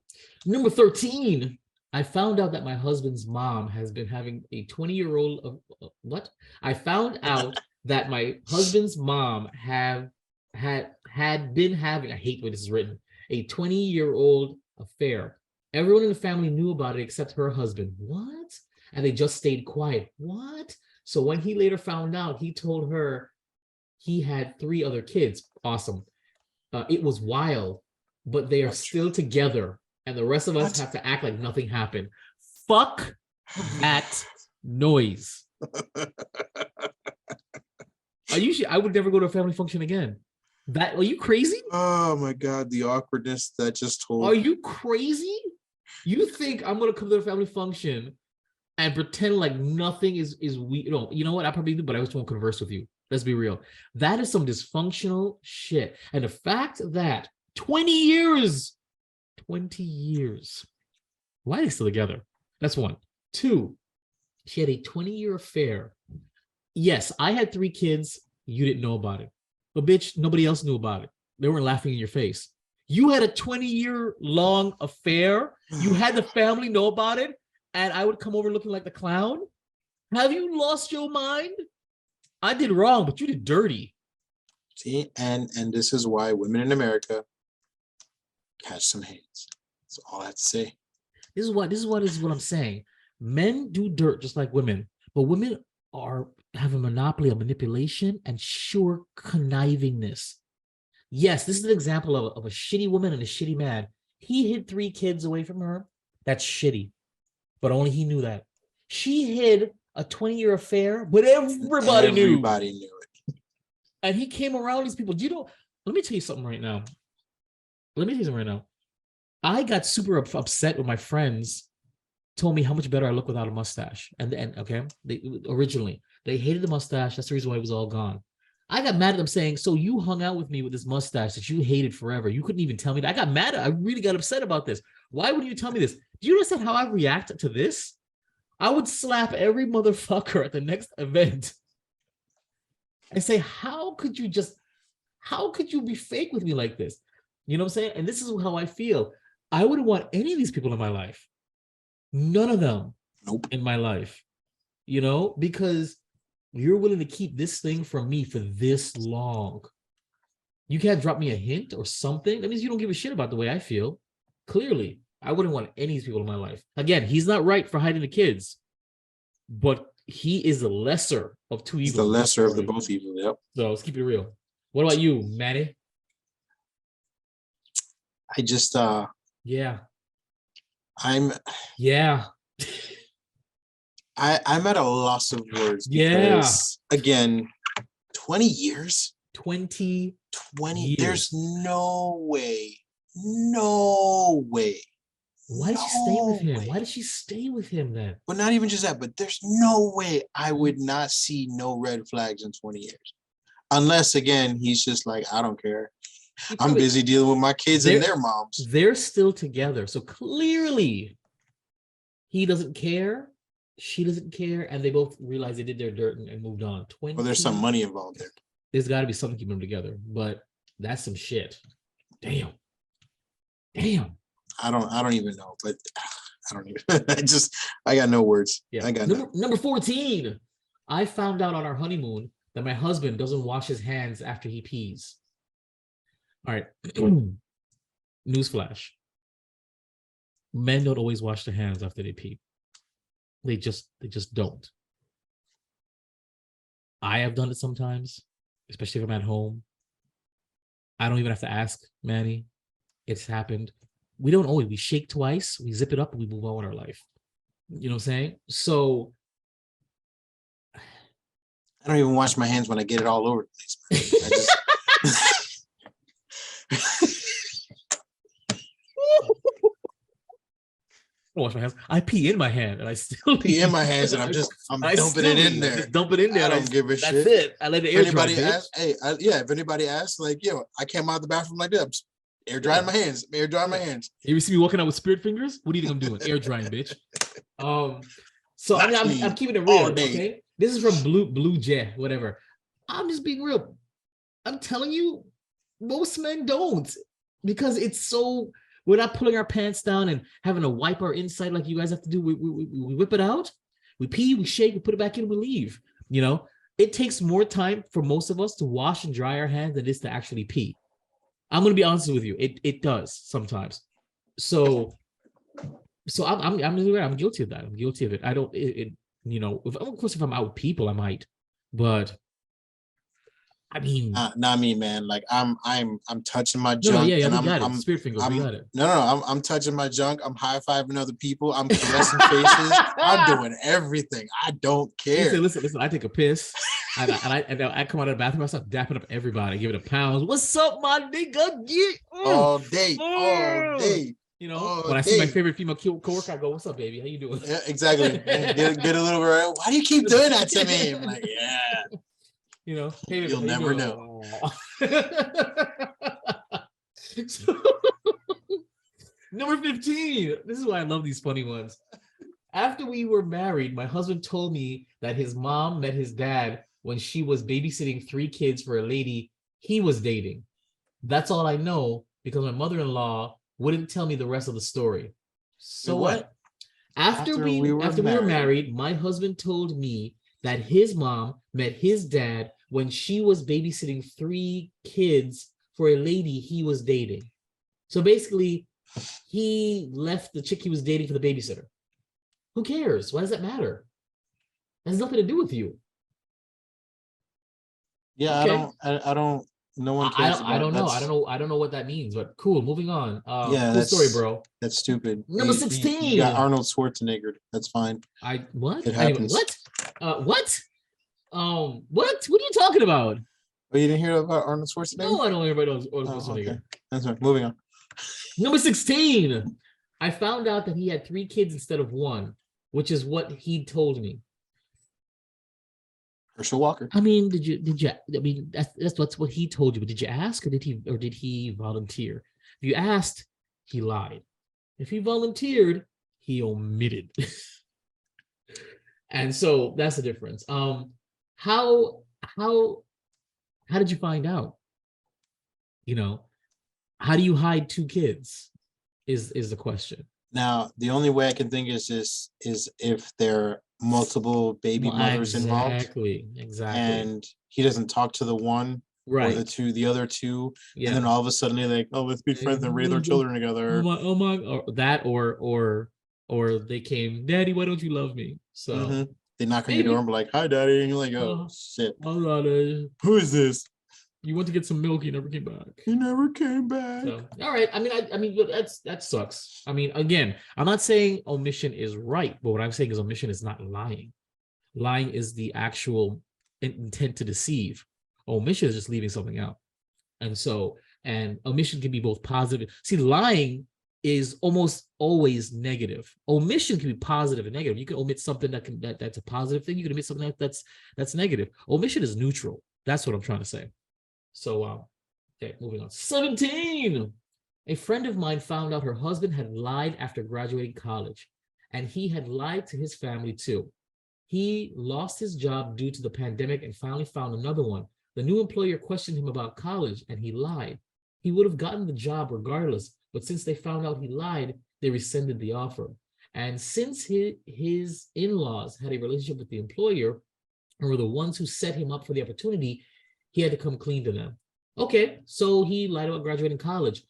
Number 13. I found out that my husband's mom has been having a 20-year-old. What? I found out that my husband's mom had been having. I hate the way this is written. A 20-year-old affair. Everyone in the family knew about it except her husband. What? And they just stayed quiet. What? So when he later found out, he told her he had 3 other kids. Awesome. It was wild, but they are still together. And the rest of us have to act like nothing happened. Fuck that noise. I would never go to a family function again. Are you crazy? Oh my God, the awkwardness that just told. Are you crazy? You think I'm gonna come to a family function and pretend like nothing is weird? You know what? I probably do, but I just won't converse with you. Let's be real. That is some dysfunctional shit. And the fact that 20 years, why are they still together? That's 1. 2, she had a 20-year affair. Yes, I had 3 kids. You didn't know about it. But bitch, nobody else knew about it. They weren't laughing in your face. You had a 20-year-long affair. You had the family know about it. And I would come over looking like the clown. Have you lost your mind? I did wrong, but you did dirty. See, and this is why women in America catch some hands. That's all I have to say. This is what I'm saying. Men do dirt just like women, but women have a monopoly of manipulation and sure connivingness. Yes, this is an example of a shitty woman and a shitty man. He hid 3 kids away from her. That's shitty. But only he knew that. She hid a 20-year affair, but everybody knew. Everybody knew it. And he came around these people. Let me tell you something right now. I got super upset with my friends told me how much better I look without a mustache. And okay, originally they hated the mustache. That's the reason why it was all gone. I got mad at them saying, so you hung out with me with this mustache that you hated forever. You couldn't even tell me that. I got mad. I really got upset about this. Why would you tell me this? Do you understand how I react to this? I would slap every motherfucker at the next event and say, how could you be fake with me like this? You know what I'm saying? And this is how I feel. I wouldn't want any of these people in my life. None of them in my life, you know, because you're willing to keep this thing from me for this long. You can't drop me a hint or something. That means you don't give a shit about the way I feel. Clearly, I wouldn't want any of these people in my life. Again, he's not right for hiding the kids, but he is the lesser of two evils. He's the lesser of the both evil, yep. So let's keep it real. What about you, Manny? I just, yeah. I'm at a loss of words. Because, again, 20 years? 20 years. There's no way. Why did she stay with him? Why did she stay with him then? But not even just that, but there's no way I would not see no red flags in 20 years. Unless, again, he's just like, I don't care. I'm busy dealing with my kids and their moms. They're still together. So clearly, he doesn't care. She doesn't care. And they both realized they did their dirt and moved on. Well, there's some money involved there. There's got to be something keeping them together. But that's some shit. Damn. I don't even know. But I don't even. I got no words. Yeah. I got number 14. I found out on our honeymoon that my husband doesn't wash his hands after he pees. All right. Newsflash. Men don't always wash their hands after they pee. They just don't. I have done it sometimes, especially if I'm at home. I don't even have to ask Manny. It's happened. We don't always. We shake twice, we zip it up, and we move on with our life. You know what I'm saying? So I don't even wash my hands when I get it all over the place. I wash my hands. I pee in my hand, and I still pee in my hands, and I'm dumping it in there. Just dump it in there. I don't give a shit. That's it. I let the air dry. If anybody asks, like, I came out of the bathroom like that. Air drying my hands. Air drying my hands. You ever see me walking out with spirit fingers? What do you think I'm doing? Air drying, bitch. So I mean, I'm keeping it real. Okay, this is from Blue Jet, whatever. I'm just being real. I'm telling you, most men don't, because it's so. We're not pulling our pants down and having to wipe our inside like you guys have to do. We whip it out, we pee, we shake, we put it back in, we leave. You know, it takes more time for most of us to wash and dry our hands than it is to actually pee. I'm going to be honest with you. It does sometimes. So I'm guilty of that. I'm guilty of it. I don't, you know, of course, if I'm out with people, I might, but I mean, not me, man. Like I'm touching my junk. We got it. Spirit fingers, we got it. I'm touching my junk. I'm high-fiving other people. I'm caressing faces. I'm doing everything. I don't care. Listen. I take a piss, and I come out of the bathroom. I start dapping up everybody, give it a pound. What's up, my nigga? All day. You know, when I see my favorite female coworker, I go, "What's up, baby? How you doing?" Yeah, exactly. Get a little bit. Why do you keep doing that to me? I'm like, yeah. You know, hey, you'll never know. So, number 15. This is why I love these funny ones. After we were married, my husband told me that his mom met his dad when she was babysitting 3 kids for a lady he was dating. That's all I know because my mother-in-law wouldn't tell me the rest of the story. So what? After we were married, my husband told me that his mom met his dad when she was babysitting 3 kids for a lady he was dating. So basically, he left the chick he was dating for the babysitter. Who cares? Why does that matter? It has nothing to do with you. Yeah, okay. I don't. No one cares. I don't know. I don't know what that means. But cool. Moving on. Yeah, cool story, bro. That's stupid. Number 16. You got Arnold Schwarzenegger. That's fine. What? It happens. Anyway, what? What are you talking about? Oh, you didn't hear about Arnold Schwarzenegger? No, I don't hear about Arnold Schwarzenegger. Okay. That's right. Moving on. Number 16. I found out that he had 3 kids instead of 1, which is what he told me. Herschel Walker. I mean, I mean, that's what he told you, but did you ask, or did he volunteer? If you asked, he lied. If he volunteered, he omitted. And so that's the difference. How did you find out? You know, how do you hide 2 kids is the question. Now, the only way I can think is if there are multiple baby mothers involved. Exactly. And he doesn't talk to the one or the other two. Yeah. And then all of a sudden they're like, oh, let's be friends and raise our children together. Oh my, or that, or they came, Daddy, why don't you love me? So they knock on your door and be like, hi, Daddy. And you're like, oh, shit. Who is this? You went to get some milk, you never came back. You never came back. So, all right. I mean, that sucks. I mean, again, I'm not saying omission is right, but what I'm saying is omission is not lying. Lying is the actual intent to deceive. Omission is just leaving something out. And omission can be both positive. See, lying is almost always negative. Omission can be positive and negative. You can omit something that's a positive thing. You can omit something that's negative. Omission is neutral. That's what I'm trying to say. So, okay, moving on. 17. A friend of mine found out her husband had lied after graduating college, and he had lied to his family too. He lost his job due to the pandemic and finally found another one. The new employer questioned him about college, and he lied. He would have gotten the job regardless, but since they found out he lied, they rescinded the offer. And since his in-laws had a relationship with the employer and were the ones who set him up for the opportunity, he had to come clean to them. Okay, so he lied about graduating college.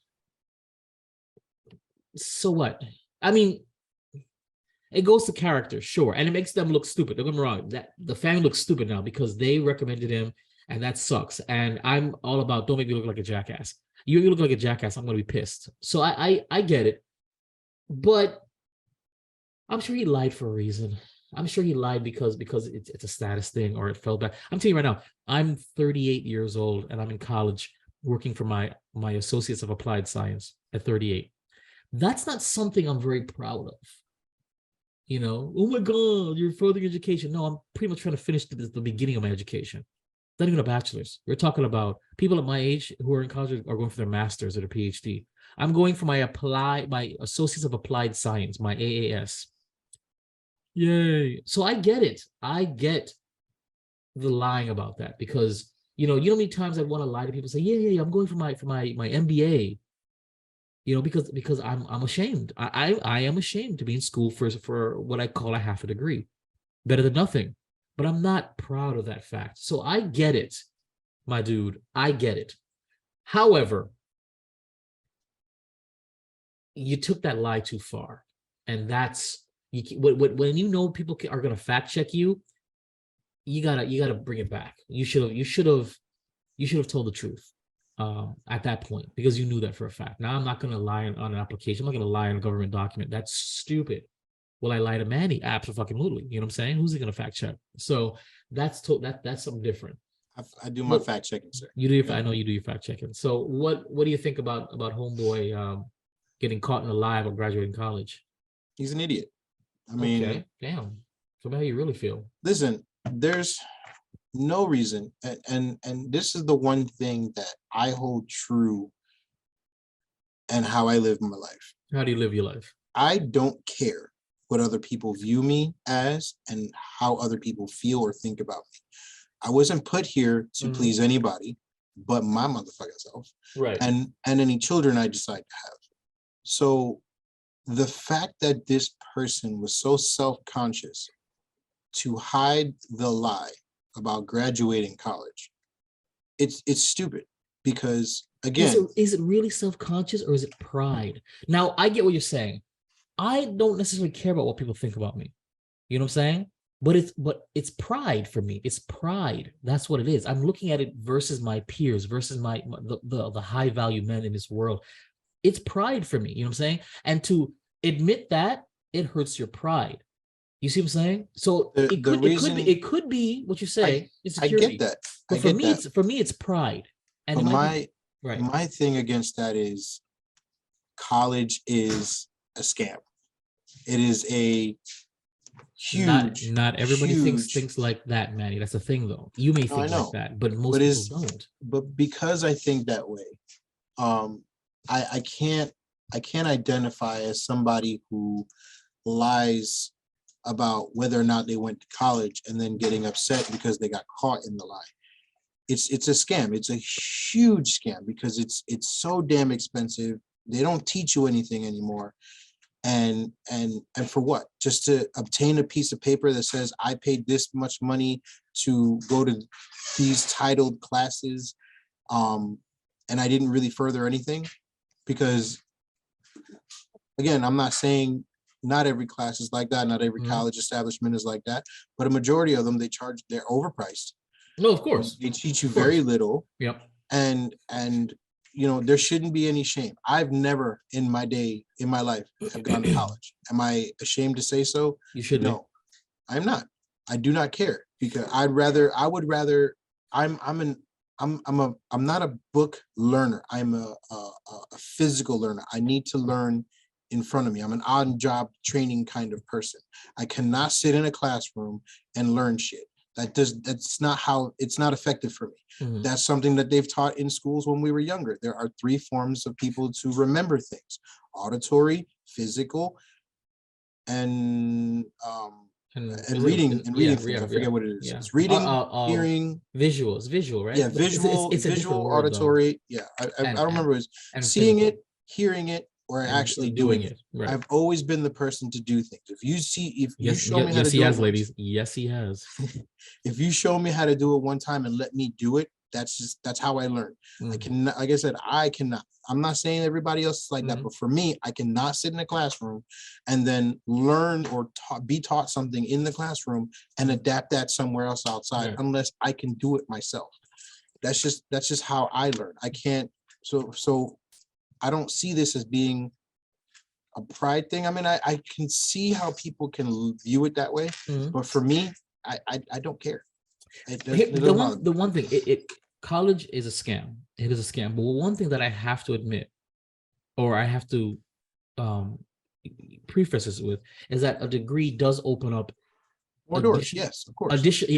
So what? I mean, it goes to character, sure, and it makes them look stupid. Don't get me wrong. That the family looks stupid now because they recommended him, and that sucks. And I'm all about don't make me look like a jackass. You look like a jackass, I'm gonna be pissed. So I get it, but I'm sure he lied for a reason. I'm sure he lied because it's a status thing or it fell back. I'm telling you right now, I'm 38 years old and I'm in college working for my Associates of Applied Science at 38. That's not something I'm very proud of. You know, oh my God, you're furthering education. No, I'm pretty much trying to finish the beginning of my education. Not even a bachelor's. We're talking about people at my age who are in college are going for their master's or their PhD. I'm going for my Associates of Applied Science, my AAS. Yay. So I get it. I get the lying about that because, you know how many times I want to lie to people, say, yeah, I'm going for my MBA, you know, because I'm ashamed. I am ashamed to be in school for what I call a half a degree. Better than nothing. But I'm not proud of that fact. So I get it, my dude. I get it. However, you took that lie too far. And that's, when you know people are going to fact check you, you gotta bring it back. You should have told the truth at that point because you knew that for a fact. Now I'm not going to lie on an application. I'm not going to lie on a government document. That's stupid. Will I lie to Manny? Absolutely. You know what I'm saying? Who's he going to fact check? So that's something different. I do my fact checking, sir. You do. I know you do your fact checking. So what do you think about homeboy getting caught in a lie about graduating college? He's an idiot. I mean, okay, damn. So how you really feel? Listen, there's no reason, and this is the one thing that I hold true and how I live my life. How do you live your life? I don't care what other people view me as and how other people feel or think about me. I wasn't put here to please anybody but my motherfucking self. Right. And any children I decide to have. So the fact that this person was so self-conscious to hide the lie about graduating college, it's stupid because, again, is it really self-conscious or is it pride? Now, I get what you're saying. I don't necessarily care about what people think about me. You know what I'm saying? But it's pride for me. It's pride. That's what it is. I'm looking at it versus my peers, versus the high value men in this world. It's pride for me. You know what I'm saying? And to admit that, it hurts your pride. You see what I'm saying? So it could be what you say. I get that. But for me, it's pride. And my thing against that is college is a scam. It is a huge. Not everybody thinks like that, Manny. That's the thing, though. You may think like that, but most people don't. But because I think that way, I can't identify as somebody who lies about whether or not they went to college and then getting upset because they got caught in the lie. It's a scam. It's a huge scam because it's so damn expensive. They don't teach you anything anymore. And for what? Just to obtain a piece of paper that says I paid this much money to go to these titled classes, and I didn't really further anything. Because again, I'm not saying not every class is like that, not every college establishment is like that, but a majority of them, they're overpriced. No, of course. They teach you very little. Yep. And there shouldn't be any shame. I've never in my life have gone to college. Am I ashamed to say so? You should. No, I'm not. I do not care because I'm not a book learner. I'm a physical learner. I need to learn in front of me. I'm an on-job training kind of person. I cannot sit in a classroom and learn shit. It's not effective for me. Mm-hmm. That's something that they've taught in schools when we were younger. There are 3 forms of people to remember things: auditory, physical, and reading things. I forget what it is. Yeah. It's reading, hearing, visual, right? Yeah, visual, auditory. Word, I don't remember. It was seeing physical. It, hearing it, or actually doing it. Right. I've always been the person to do things. If you show me how to do it, yes, he has, ladies. Yes, he has. If you show me how to do it one time and let me do it, that's how I learn. I cannot, like I said, I'm not saying everybody else is like that, but for me, I cannot sit in a classroom and then learn or be taught something in the classroom and adapt that somewhere else outside unless I can do it myself. That's just how I learn. I can't. So I don't see this as being a pride thing. I mean, I can see how people can view it that way, but for me, I don't care. The one thing, college is a scam. It is a scam. But one thing that I have to admit, or I have to preface this with, is that a degree does open up more doors. Yes, of course.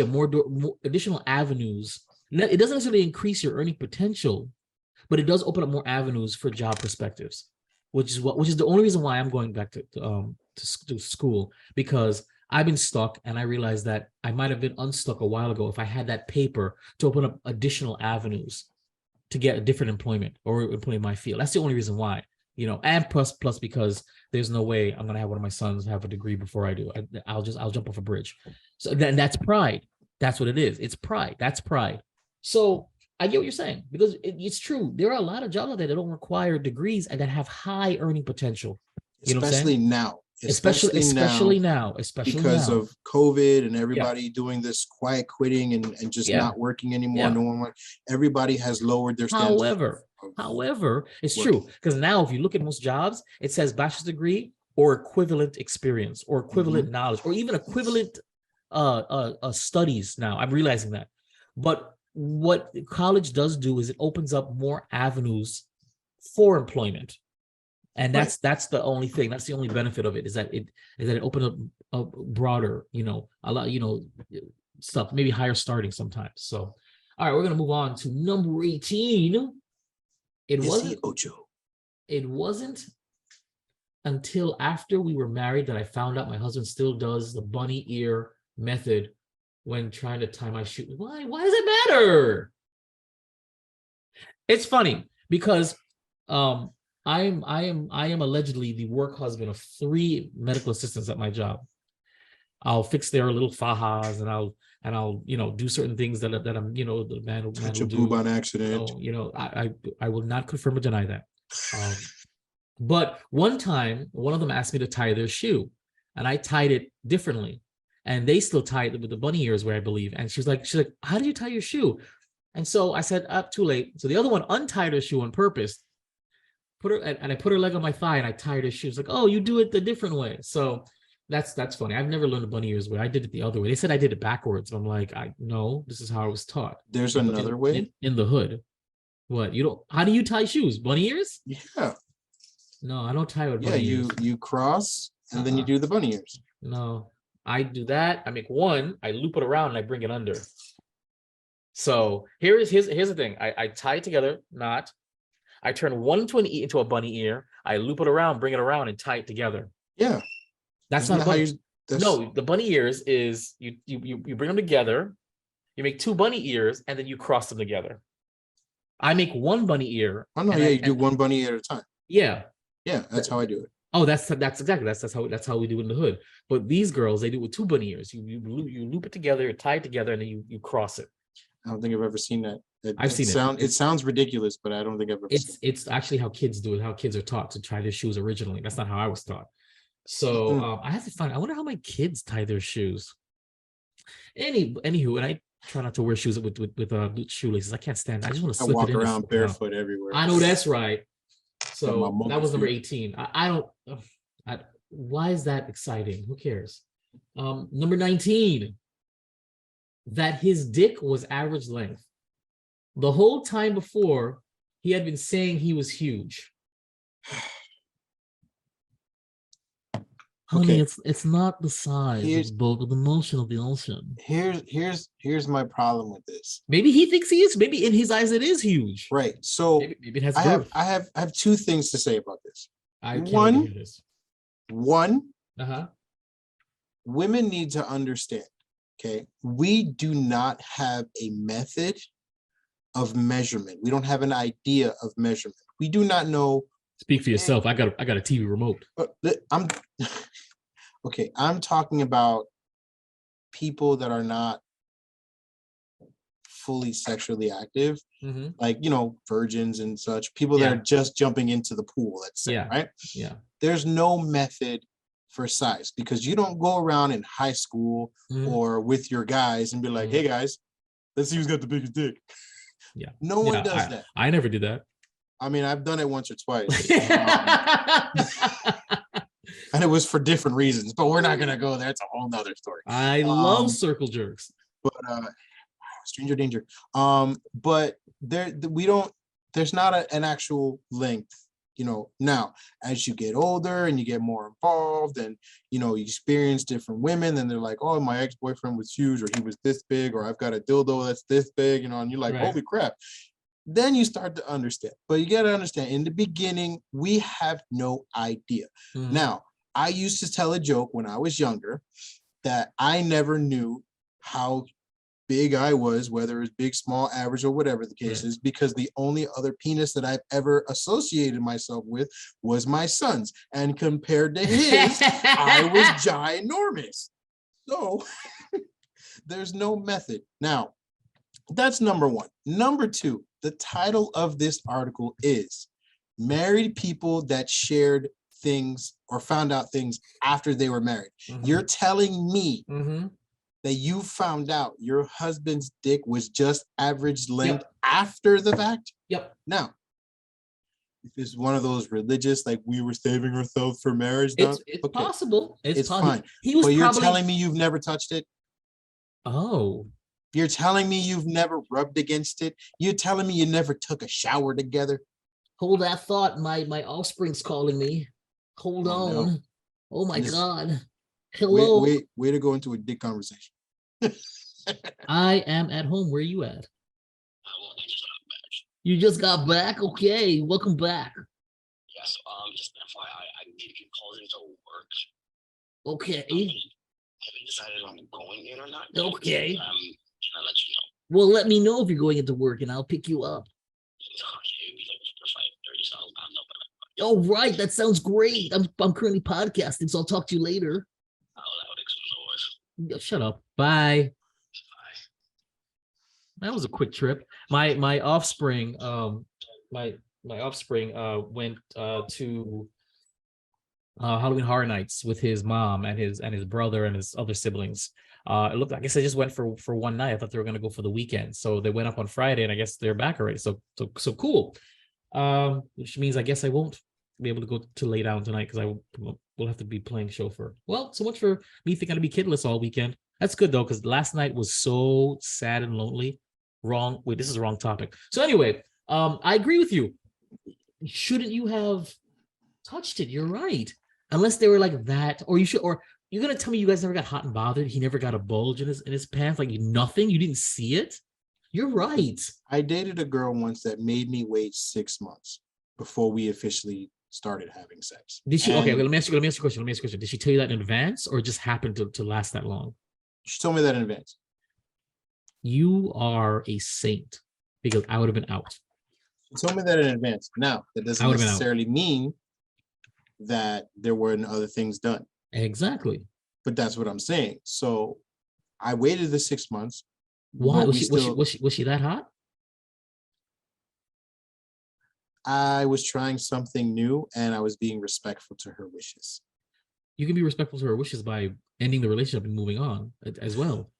More additional avenues. It doesn't necessarily increase your earning potential, but it does open up more avenues for job perspectives, which is the only reason why I'm going back to school, because I've been stuck and I realized that I might have been unstuck a while ago if I had that paper to open up additional avenues to get a different employment or employ my field. That's the only reason why, and plus because there's no way I'm gonna have one of my sons have a degree before I do. I'll jump off a bridge. So then that's pride. That's what it is. It's pride. That's pride. So I get what you're saying, because it's true. There are a lot of jobs out there that don't require degrees and that have high earning potential. Especially now. Especially now. Because of COVID and everybody doing this quiet quitting and just not working anymore. Yeah. Everybody has lowered their standards. However, it's true, because now if you look at most jobs, it says bachelor's degree or equivalent experience or equivalent knowledge or even equivalent studies now. I'm realizing that. But what college does do is it opens up more avenues for employment. And that's the only thing. That's the only benefit of it, is that it opens up broader, a lot, stuff, maybe higher starting sometimes. So, all right, we're gonna move on to number 18. It wasn't until after we were married that I found out my husband still does the bunny ear method when trying to tie my shoe. Why does it matter? It's funny because I am allegedly the work husband of 3 medical assistants at my job. I'll fix their little fajas and I'll do certain things that I'm the man will touch a boob on accident. I will not confirm or deny that. But one time, one of them asked me to tie their shoe, and I tied it differently, and they still tied it with the bunny ears, where I believe. And she's like, how did you tie your shoe? And so I said, too late. So the other one untied her shoe on purpose. I put her leg on my thigh and I tied her shoe. She's like, oh, you do it the different way. So that's funny. I've never learned a bunny ears way. I did it the other way. They said I did it backwards. I'm like, no, this is how I was taught. There's another way in the hood. What? How do you tie shoes? Bunny ears? Yeah. No, I don't tie with Yeah, bunny you ears. cross and then you do the bunny ears. No, I do that. I make one, I loop it around, and I bring it under. So here's the thing. I tie it together, knot. I turn one into a bunny ear. I loop it around, bring it around, and tie it together. Yeah. That's Isn't not that bunny. how you, No, the bunny ears is you bring them together, you make two bunny ears, and then you cross them together. I make one bunny ear. Oh no, yeah, you do one bunny at a time. Yeah. Yeah, that's how I do it. Oh, that's exactly that's how we do it in the hood. But these girls, they do it with two bunny ears. You loop it together, tie it together, and then you cross it. I don't think I've ever seen that. I've seen it. It sounds ridiculous, but I don't think I've ever seen it. It's actually how kids do it, how kids are taught to tie their shoes originally. That's not how I was taught. So I have to find. I wonder how my kids tie their shoes. Anywho, and I try not to wear shoes with shoelaces. I can't stand it. I just want to slip walk it in around barefoot everywhere. I know that's right. So that was number 18. I don't. Why is that exciting? Who cares? Number 19. That his dick was average length. The whole time before, he had been saying he was huge. Honey, it's not the size of the motion of the ocean. Here's my problem with this. Maybe he thinks he is. Maybe in his eyes it is huge. Right. So maybe it has I have two things to say about this. One. Women need to understand. Okay, we do not have a method of measurement. We don't have an idea of measurement. We do not know. Speak for yourself. I got a TV remote. I'm talking about people that are not fully sexually active, like virgins and such. People that are just jumping into the pool. Let's say, right? Yeah. There's no method for size because you don't go around in high school or with your guys and be like, hey guys, let's see who's got the biggest dick. Yeah. No one does that. I never did that. I mean, I've done it once or twice. And it was for different reasons, but we're not gonna go there. It's a whole nother story. I love circle jerks. But stranger danger. But there's not an actual length. Now as you get older and you get more involved and you experience different women, then they're like, oh, my ex-boyfriend was huge, or he was this big, or I've got a dildo that's this big, and you're like, holy crap. Then you start to understand. But you got to understand, in the beginning, we have no idea. Now, I used to tell a joke when I was younger that I never knew how big I was, whether it was big, small, average, or whatever the case is, because the only other penis that I've ever associated myself with was my son's. And compared to his, I was ginormous. So there's no method. Now, that's number one. Number two, the title of this article is Married People That Shared Things or Found Out Things After They Were Married. You're telling me that you found out your husband's dick was just average length after the fact? Yep. Now, if it's one of those religious, like we were saving ourselves for marriage, it's possible. It's fine. But you're telling me you've never touched it? Oh. You're telling me you've never rubbed against it? You're telling me you never took a shower together? Hold that thought. My offspring's calling me. Hold on. No. Oh my God. Hello. Way to go into a dick conversation. I am at home. Where are you at? You just got back? Okay. Welcome back. Yes. Just FYI, I need to get called into work. Okay. I haven't decided if I'm going in or not. Okay. Can I let you know? Well, let me know if you're going into work and I'll pick you up. Oh, right. That sounds great. I'm currently podcasting, so I'll talk to you later. Shut up. Bye. That was a quick trip. My offspring, my offspring went to Halloween Horror Nights with his mom and his brother and his other siblings. It looked, I guess they just went for one night. I thought they were gonna go for the weekend, so they went up on Friday, and I guess they're back already. So cool. Which means I guess I won't be able to go to lay down tonight because I will have to be playing chauffeur. Well, so much for me thinking I'd be kidless all weekend. That's good though, because last night was so sad and lonely. Wait, this is the wrong topic. So anyway, I agree with you. Shouldn't you have touched it. You're right. Unless they were like that, or you're gonna tell me you guys never got hot and bothered? He never got a bulge in his pants, like nothing. You didn't see it. You're right. I dated a girl once that made me wait 6 months before we officially started having sex. Did she? Okay, well, let me ask you a question. Did she tell you that in advance, or it just happened to last that long? She told me that in advance. You are a saint, because I would have been out. She told me that in advance. Now, that doesn't necessarily mean that there weren't other things done. Exactly. But that's what I'm saying. So I waited the 6 months. Why was she that hot? I was trying something new and I was being respectful to her wishes. You can be respectful to her wishes by ending the relationship and moving on as well.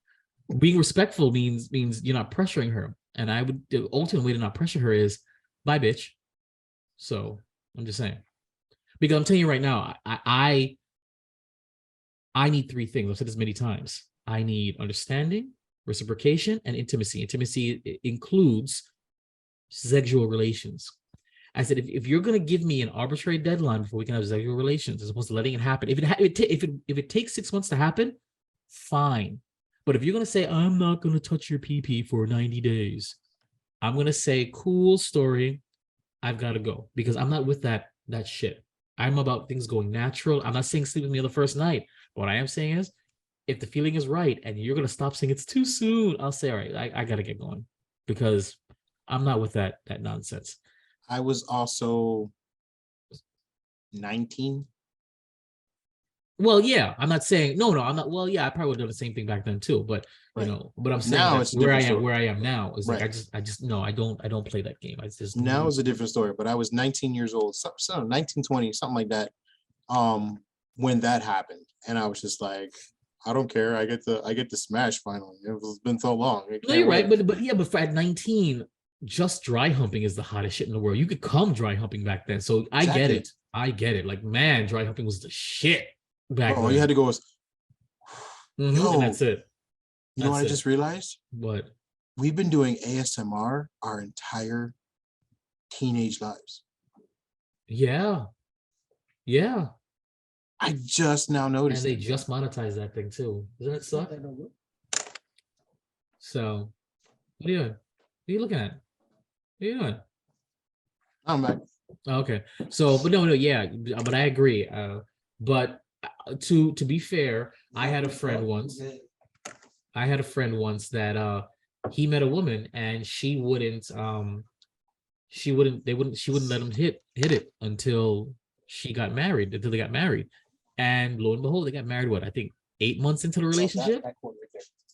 Being respectful means you're not pressuring her. And the ultimate way to not pressure her is bye, bitch. So I'm just saying. Because I'm telling you right now, I need three things. I've said this many times. I need understanding, reciprocation, and intimacy. Intimacy includes sexual relations. I said, if you're going to give me an arbitrary deadline before we can have sexual relations, as opposed to letting it happen, if it takes 6 months to happen, fine. But if you're going to say, I'm not going to touch your pee-pee for 90 days, I'm going to say, cool story. I've got to go, because I'm not with that shit. I'm about things going natural. I'm not saying sleep with me on the first night. What I am saying is, if the feeling is right and you're going to stop saying it's too soon, I'll say, all right, I got to get going, because I'm not with that nonsense. I was also 19. Well, yeah, I'm not saying no. I'm not. Well, yeah, I probably would have done the same thing back then too. But right. But I'm saying now it's where I am now is right. Like I just no, I don't play that game. I just now is a different story. But I was 19 years old, so 19, 20, something like that. When that happened, and I was just like, I don't care. I get to smash finally. It's been so long. No, you're right. But at 19. Just dry humping is the hottest shit in the world. You could come dry humping back then. So I get it. Like, man, dry humping was the shit back then. All you had to go was, yo, and that's it. You know what I just realized? What? We've been doing ASMR our entire teenage lives. Yeah. I just now noticed. And they just monetized that thing too. Doesn't it suck? So, what are you doing? What are you looking at? What are you doing? I'm back. Okay. So, but no, yeah, but I agree. But to be fair, I had a friend once that he met a woman and she wouldn't let him hit it until they got married. And lo and behold, they got married, I think 8 months into the relationship.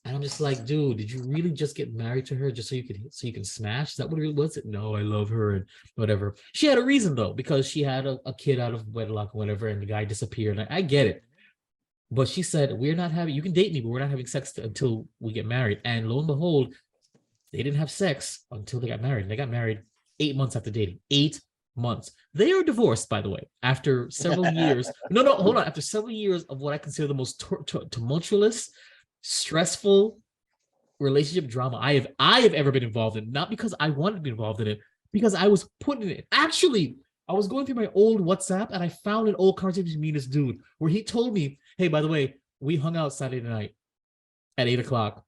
And I'm just like, dude, did you really just get married to her just so you can smash? Is that what it really was? No, I love her and whatever. She had a reason though, because she had a kid out of wedlock or whatever, and the guy disappeared. And I get it. But she said, you can date me, but we're not having sex until we get married. And lo and behold, they didn't have sex until they got married. They got married 8 months after dating. 8 months. They are divorced, by the way, after several years. No, hold on. After several years of what I consider the most tumultuous, stressful relationship drama I have ever been involved in, not because I wanted to be involved in it, because I was put in it. Actually, I was going through my old WhatsApp and I found an old conversation between me and this dude where he told me, hey, by the way, we hung out Saturday night at 8:00.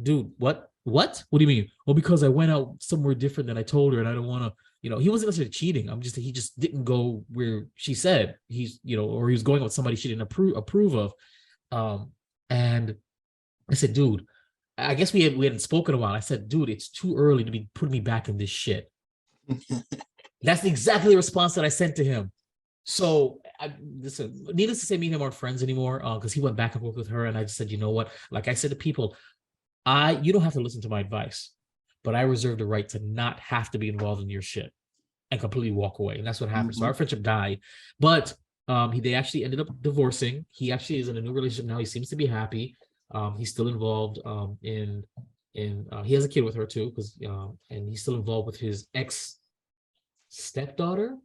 Dude, what? What do you mean? Well, because I went out somewhere different than I told her and I don't want to, he wasn't necessarily cheating. He just didn't go where she said or he was going with somebody she didn't approve of. And I said, dude, I guess we hadn't spoken a while. I said, dude, it's too early to be putting me back in this shit. That's exactly the response that I sent to him. So, listen, needless to say, me and him aren't friends anymore because he went back and forth with her. And I just said, you know what? Like I said to people, you don't have to listen to my advice, but I reserve the right to not have to be involved in your shit and completely walk away. And that's what happened. Mm-hmm. So our friendship died. But they actually ended up divorcing. He actually is in a new relationship now. He seems to be happy. He's still involved in he has a kid with her too, and he's still involved with his ex stepdaughter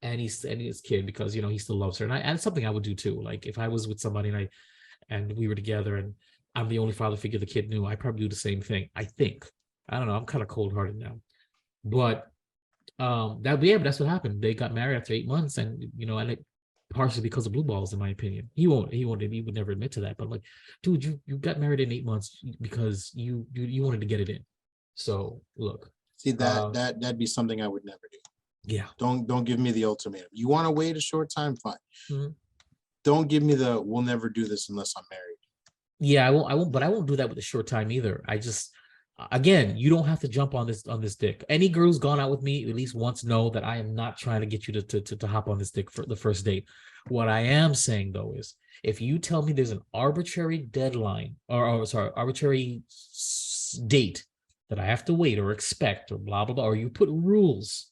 and his kid because he still loves her. And it's something I would do too. Like if I was with somebody and we were together and I'm the only father figure the kid knew, I'd probably do the same thing. I think. I don't know. I'm kind of cold-hearted now. But but that's what happened. They got married after 8 months, and and it partially because of blue balls, in my opinion. He would never admit to that. But I'm like, dude, you got married in 8 months because you wanted to get it in. So look, see that'd be something I would never do. Yeah. Don't give me the ultimatum. You want to wait a short time, fine. Don't give me the we'll never do this unless I'm married. Yeah, I won't, but I won't do that with a short time either. I just, again, you don't have to jump on this dick. Any girl who's gone out with me at least once know that I am not trying to get you to hop on this dick for the first date. What I am saying though is, if you tell me there's an arbitrary deadline arbitrary date that I have to wait or expect or blah blah blah, or you put rules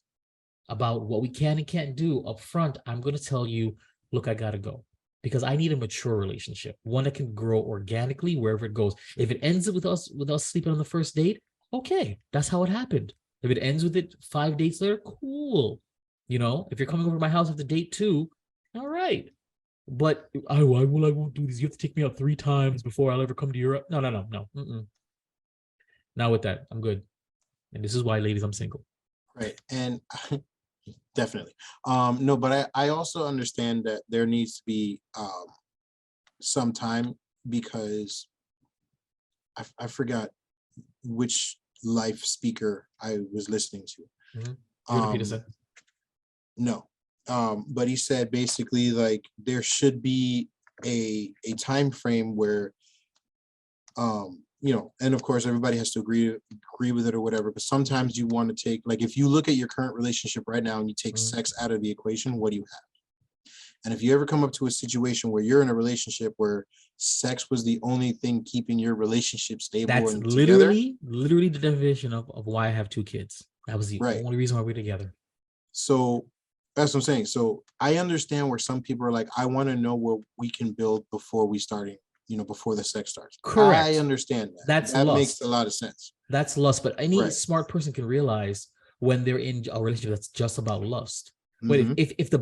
about what we can and can't do up front, I'm going to tell you, look, I gotta go. Because I need a mature relationship, one that can grow organically wherever it goes. If it ends with us sleeping on the first date, okay, that's how it happened. If it ends with it 5 dates later, cool. If you're coming over to my house after date 2, all right. But I won't do this. You have to take me out 3 times before I'll ever come to Europe. No. Not with that. I'm good. And this is why, ladies, I'm single. Right. And definitely. No, but I also understand that there needs to be some time, because I forgot which life speaker I was listening to. No. But he said basically like there should be a time frame where and of course everybody has to agree with it or whatever, but sometimes you want to take, like, if you look at your current relationship right now and you take sex out of the equation, what do you have? And if you ever come up to a situation where you're in a relationship where sex was the only thing keeping your relationship stable, that's and literally the definition of why I have 2 kids. That was the only reason why we're together. So that's what I'm saying. So I understand where some people are like, I want to know where we can build before we starting, before the sex starts. Correct. I understand that. That lust. Makes a lot of sense. That's lust. But any smart person can realize when they're in a relationship that's just about lust. But if the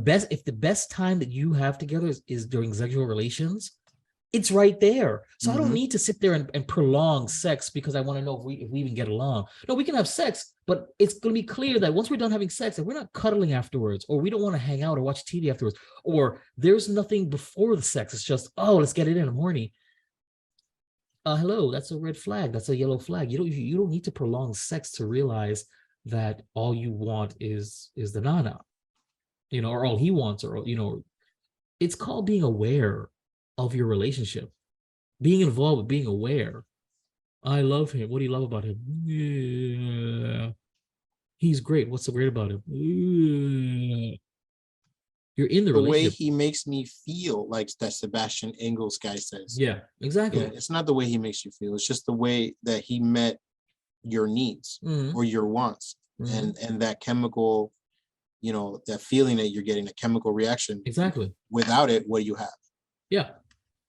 best time that you have together is during sexual relations, it's right there. So I don't need to sit there and prolong sex because I want to know if we even get along. No, we can have sex, but it's going to be clear that once we're done having sex, and we're not cuddling afterwards, or we don't want to hang out or watch TV afterwards, or there's nothing before the sex. It's just, oh, let's get it in. I'm horny. Hello, that's a red flag. That's a yellow flag. You don't need to prolong sex to realize that all you want is the nana, or all he wants, or it's called being aware of your relationship, being involved with being aware. I love him. What do you love about him? Yeah. He's great. What's so great about him? Yeah. You're in the relationship. Way he makes me feel, like that Sebastian Ingalls guy says. Yeah, exactly. Yeah, it's not the way he makes you feel. It's just the way that he met your needs or your wants, and that chemical, that feeling that you're getting, a chemical reaction. Exactly. Without it, what do you have? Yeah.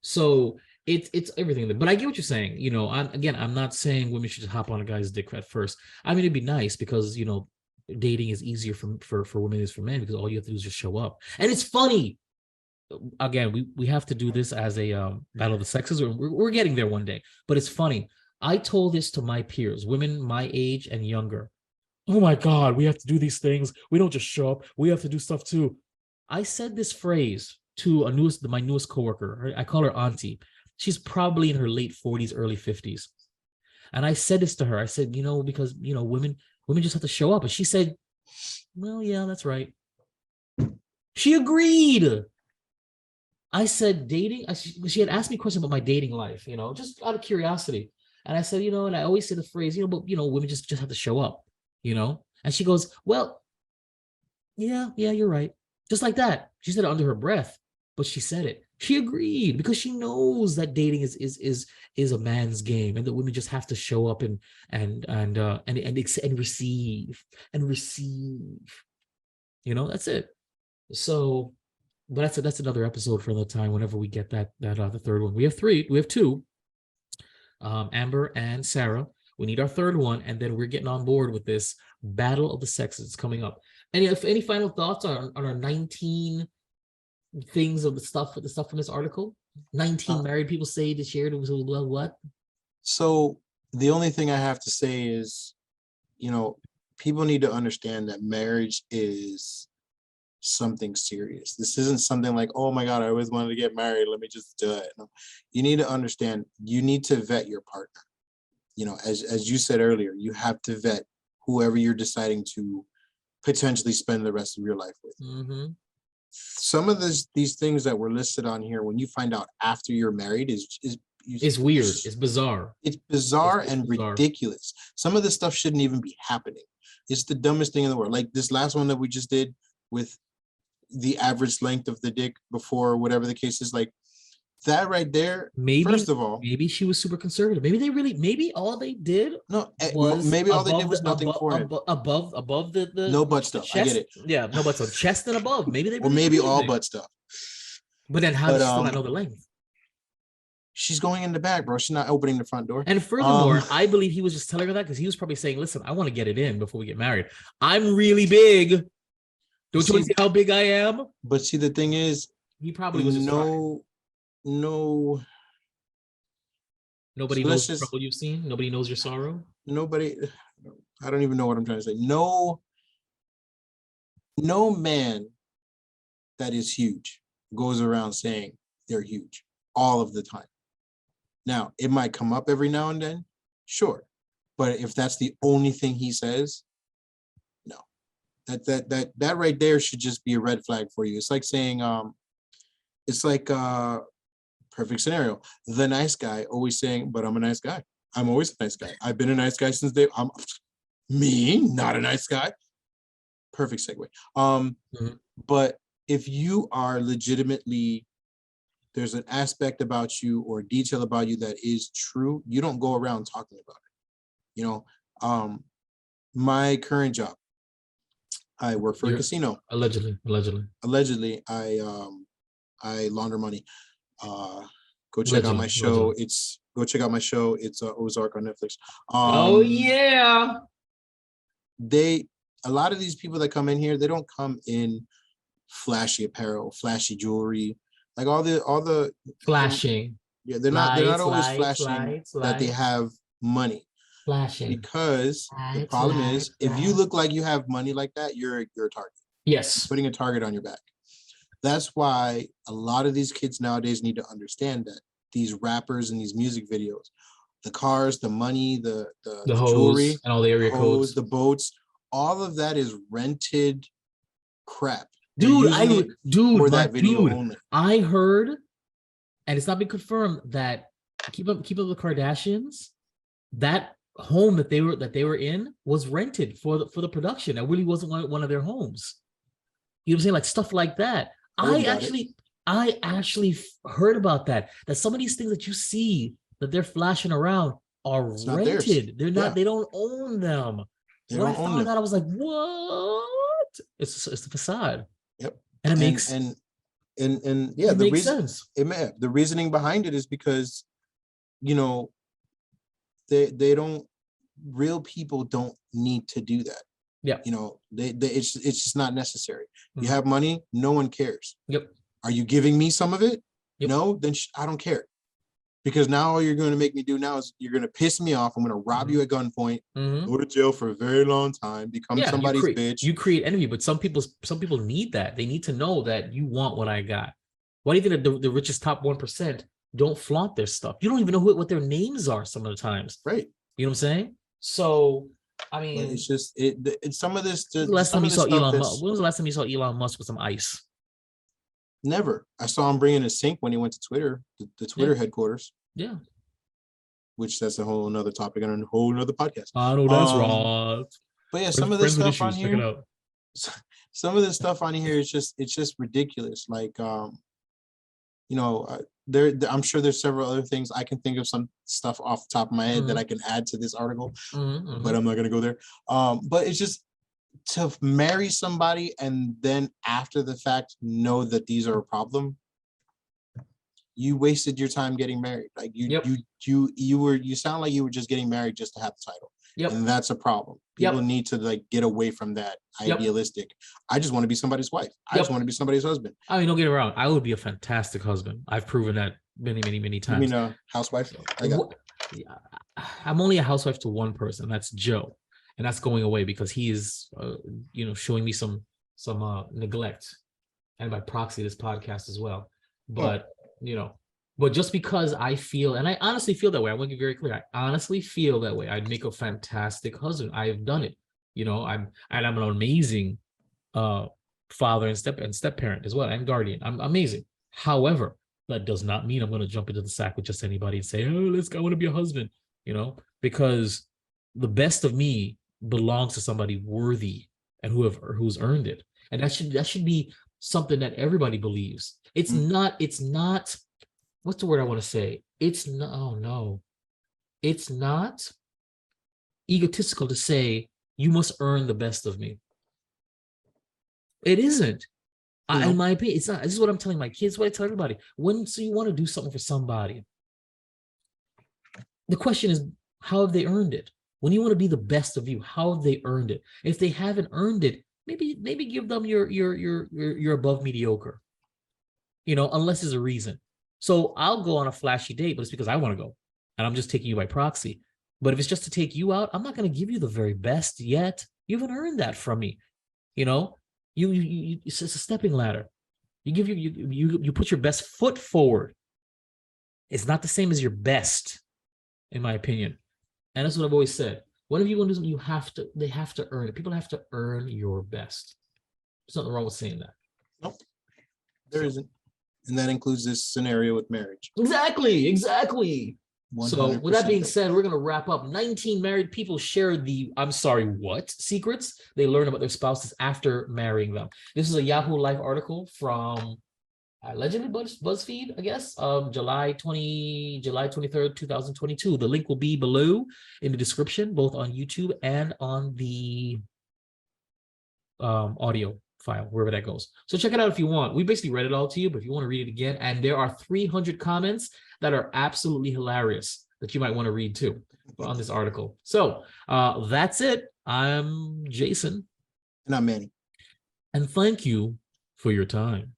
So it's everything. But I get what you're saying. I'm not saying women should just hop on a guy's dick at first. I mean, it'd be nice because dating is easier for women as for men, because all you have to do is just show up. And it's funny. Again, we have to do this as a battle of the sexes. We're getting there one day. But it's funny. I told this to my peers, women my age and younger. Oh my God, we have to do these things. We don't just show up. We have to do stuff too. I said this phrase to my newest coworker. I call her Auntie. She's probably in her late 40s, early 50s. And I said this to her. I said, because women just have to show up. And she said, well, yeah, that's right. She agreed. I said dating. She had asked me a question about my dating life, just out of curiosity. And I said, and I always say the phrase, but women just have to show up, And she goes, well, yeah, you're right. Just like that. She said it under her breath, but she said it. She agreed because she knows that dating is a man's game, and that women just have to show up and receive. That's it. So, but that's another episode for another time. Whenever we get that the third one, we have 2, Amber and Sarah. We need our third one, and then we're getting on board with this battle of the sexes coming up. Any final thoughts on our 19 things of the stuff from this article? 19 married people say they shared it was what? So the only thing I have to say is, people need to understand that marriage is something serious. This isn't something like, oh my God, I always wanted to get married, let me just do it. No. You need to understand, you need to vet your partner. You know, as you said earlier, you have to vet whoever you're deciding to potentially spend the rest of your life with. Mm-hmm. Some of these things that were listed on here, when you find out after you're married, is it's weird. It's bizarre. It's bizarre and bizarre. ridiculous. Some of this stuff shouldn't even be happening. It's the dumbest thing in the world. Like this last one that we just did with the average length of the dick before whatever the case is, like that right there. Maybe, first of all, maybe she was super conservative. Maybe all they did was maybe all they did was nothing for him. Above the no butt stuff. Chest, I get it. Yeah, no butt stuff. Chest and above. Maybe they or maybe all butt stuff. But then how does she still not know the length? She's going in the back, bro. She's not opening the front door. And furthermore, I believe he was just telling her that because he was probably saying, listen, I want to get it in before we get married. I'm really big. Don't you want to see how big I am? But see, the thing is, he probably was just Nobody knows the trouble you've seen. Nobody knows your sorrow. Nobody. I don't even know what I'm trying to say. No man that is huge goes around saying they're huge all of the time. Now, it might come up every now and then, sure. But if that's the only thing he says, no. That right there should just be a red flag for you. It's like saying, perfect scenario. The nice guy always saying, but I'm a nice guy. I'm always a nice guy. I've been a nice guy since me, not a nice guy. Perfect segue. But if you are legitimately, there's an aspect about you or a detail about you that is true, you don't go around talking about it. You know, my current job, I work for a casino. Allegedly, I launder money. Go check out my show. Go check out my show. It's Ozark on Netflix. Oh yeah. A lot of these people that come in here, they don't come in flashy apparel, flashy jewelry, like all the flashing. Yeah, they're not always flashing that they have money. Flashing. Because the problem is, if you look like you have money like that, you're a target. Yes. Putting a target on your back. That's why a lot of these kids nowadays need to understand that these rappers and these music videos, the cars, the money, the jewelry, and all the area codes, the boats, all of that is rented crap. Dude, I heard, and it's not been confirmed, that keep up the Kardashians, that home that they were in was rented for the production. It really wasn't one of their homes. You know what I'm saying? Like stuff like that. I actually heard about that some of these things that you see that they're flashing around are rented. They're not. Yeah. They don't own them. When I found out, I was like, "What?" It's the facade. Yep. And it makes the makes sense. The reasoning behind it is because, you know, they don't. Real people don't need to do that. Yeah. You know, it's just not necessary. You have money, no one cares. Yep. Are you giving me some of it? Yep. No, then I don't care. Because now all you're going to make me do now is you're going to piss me off. I'm going to rob you at gunpoint, go to jail for a very long time, become somebody's bitch. You create envy, but some people need that. They need to know that you want what I got. Why do you think that the richest top 1% don't flaunt their stuff? You don't even know what their names are some of the times. Right. You know what I'm saying? So, I mean, but it's just it's some of this. When was the last time you saw Elon Musk with some ice? Never. I saw him bringing a sink when he went to Twitter, the Twitter headquarters. Yeah. Which that's a whole nother topic on a whole nother podcast. I know that's right. But yeah, some of this stuff on here. Some of this stuff on here is just ridiculous. Like you know, I'm sure there's several other things. I can think of some stuff off the top of my head that I can add to this article, but I'm not gonna go there. But it's just to marry somebody and then after the fact know that these are a problem. You wasted your time getting married. Like you sound like you were just getting married just to have the title. Yep. And that's a problem. People need to like get away from that idealistic. I just want to be somebody's wife. I just want to be somebody's husband. I mean, don't get me wrong. I would be a fantastic husband. I've proven that many times. You mean a housewife? I'm only a housewife to one person. That's Joe. and that's going away because he is, showing me some neglect, and by proxy this podcast as well. But but just because I feel, and I honestly feel that way, I want to be very clear. I honestly feel that way. I'd make a fantastic husband. I have done it. I'm an amazing father and step parent as well, and guardian. I'm amazing. However, that does not mean I'm going to jump into the sack with just anybody and say, "Oh, I want to be a husband," because the best of me belongs to somebody worthy and who's earned it, and that should be something that everybody believes. It's not. What's the word I want to say? It's not. Oh no, it's not egotistical to say you must earn the best of me. It isn't. In my opinion, it's not. This is what I'm telling my kids, what I tell everybody. So you want to do something for somebody, the question is, how have they earned it? When you want to be the best of you, how have they earned it? If they haven't earned it, maybe give them your above mediocre, unless there's a reason. So I'll go on a flashy date, but it's because I want to go, and I'm just taking you by proxy. But if it's just to take you out, I'm not going to give you the very best yet. You haven't earned that from me. It's a stepping ladder. You put your best foot forward. It's not the same as your best, in my opinion. And that's what I've always said. Whenever you want to do something, they have to earn it. People have to earn your best. There's nothing wrong with saying that. Nope. There isn't. And that includes this scenario with marriage. Exactly. 100%. So with that being said, we're going to wrap up. 19 married people share the, secrets they learn about their spouses after marrying them. This is a Yahoo Life article from allegedly BuzzFeed, I guess, July 23rd, 2022. The link will be below in the description, both on YouTube and on the audio file, wherever that goes. So check it out if you want. We basically read it all to you, but if you want to read it again, and there are 300 comments that are absolutely hilarious that you might want to read too on this article. So that's it. I'm Jason. And I'm Manny. And thank you for your time.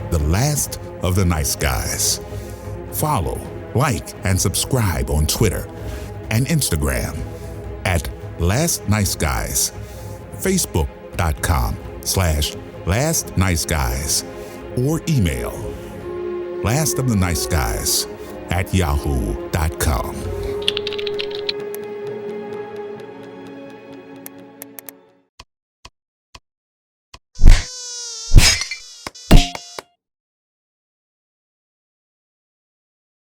The last of the nice guys. Follow, like, and subscribe on Twitter and Instagram at Last Nice Guys. Facebook.com/lastniceguys or email lastoftheniceguys@yahoo.com.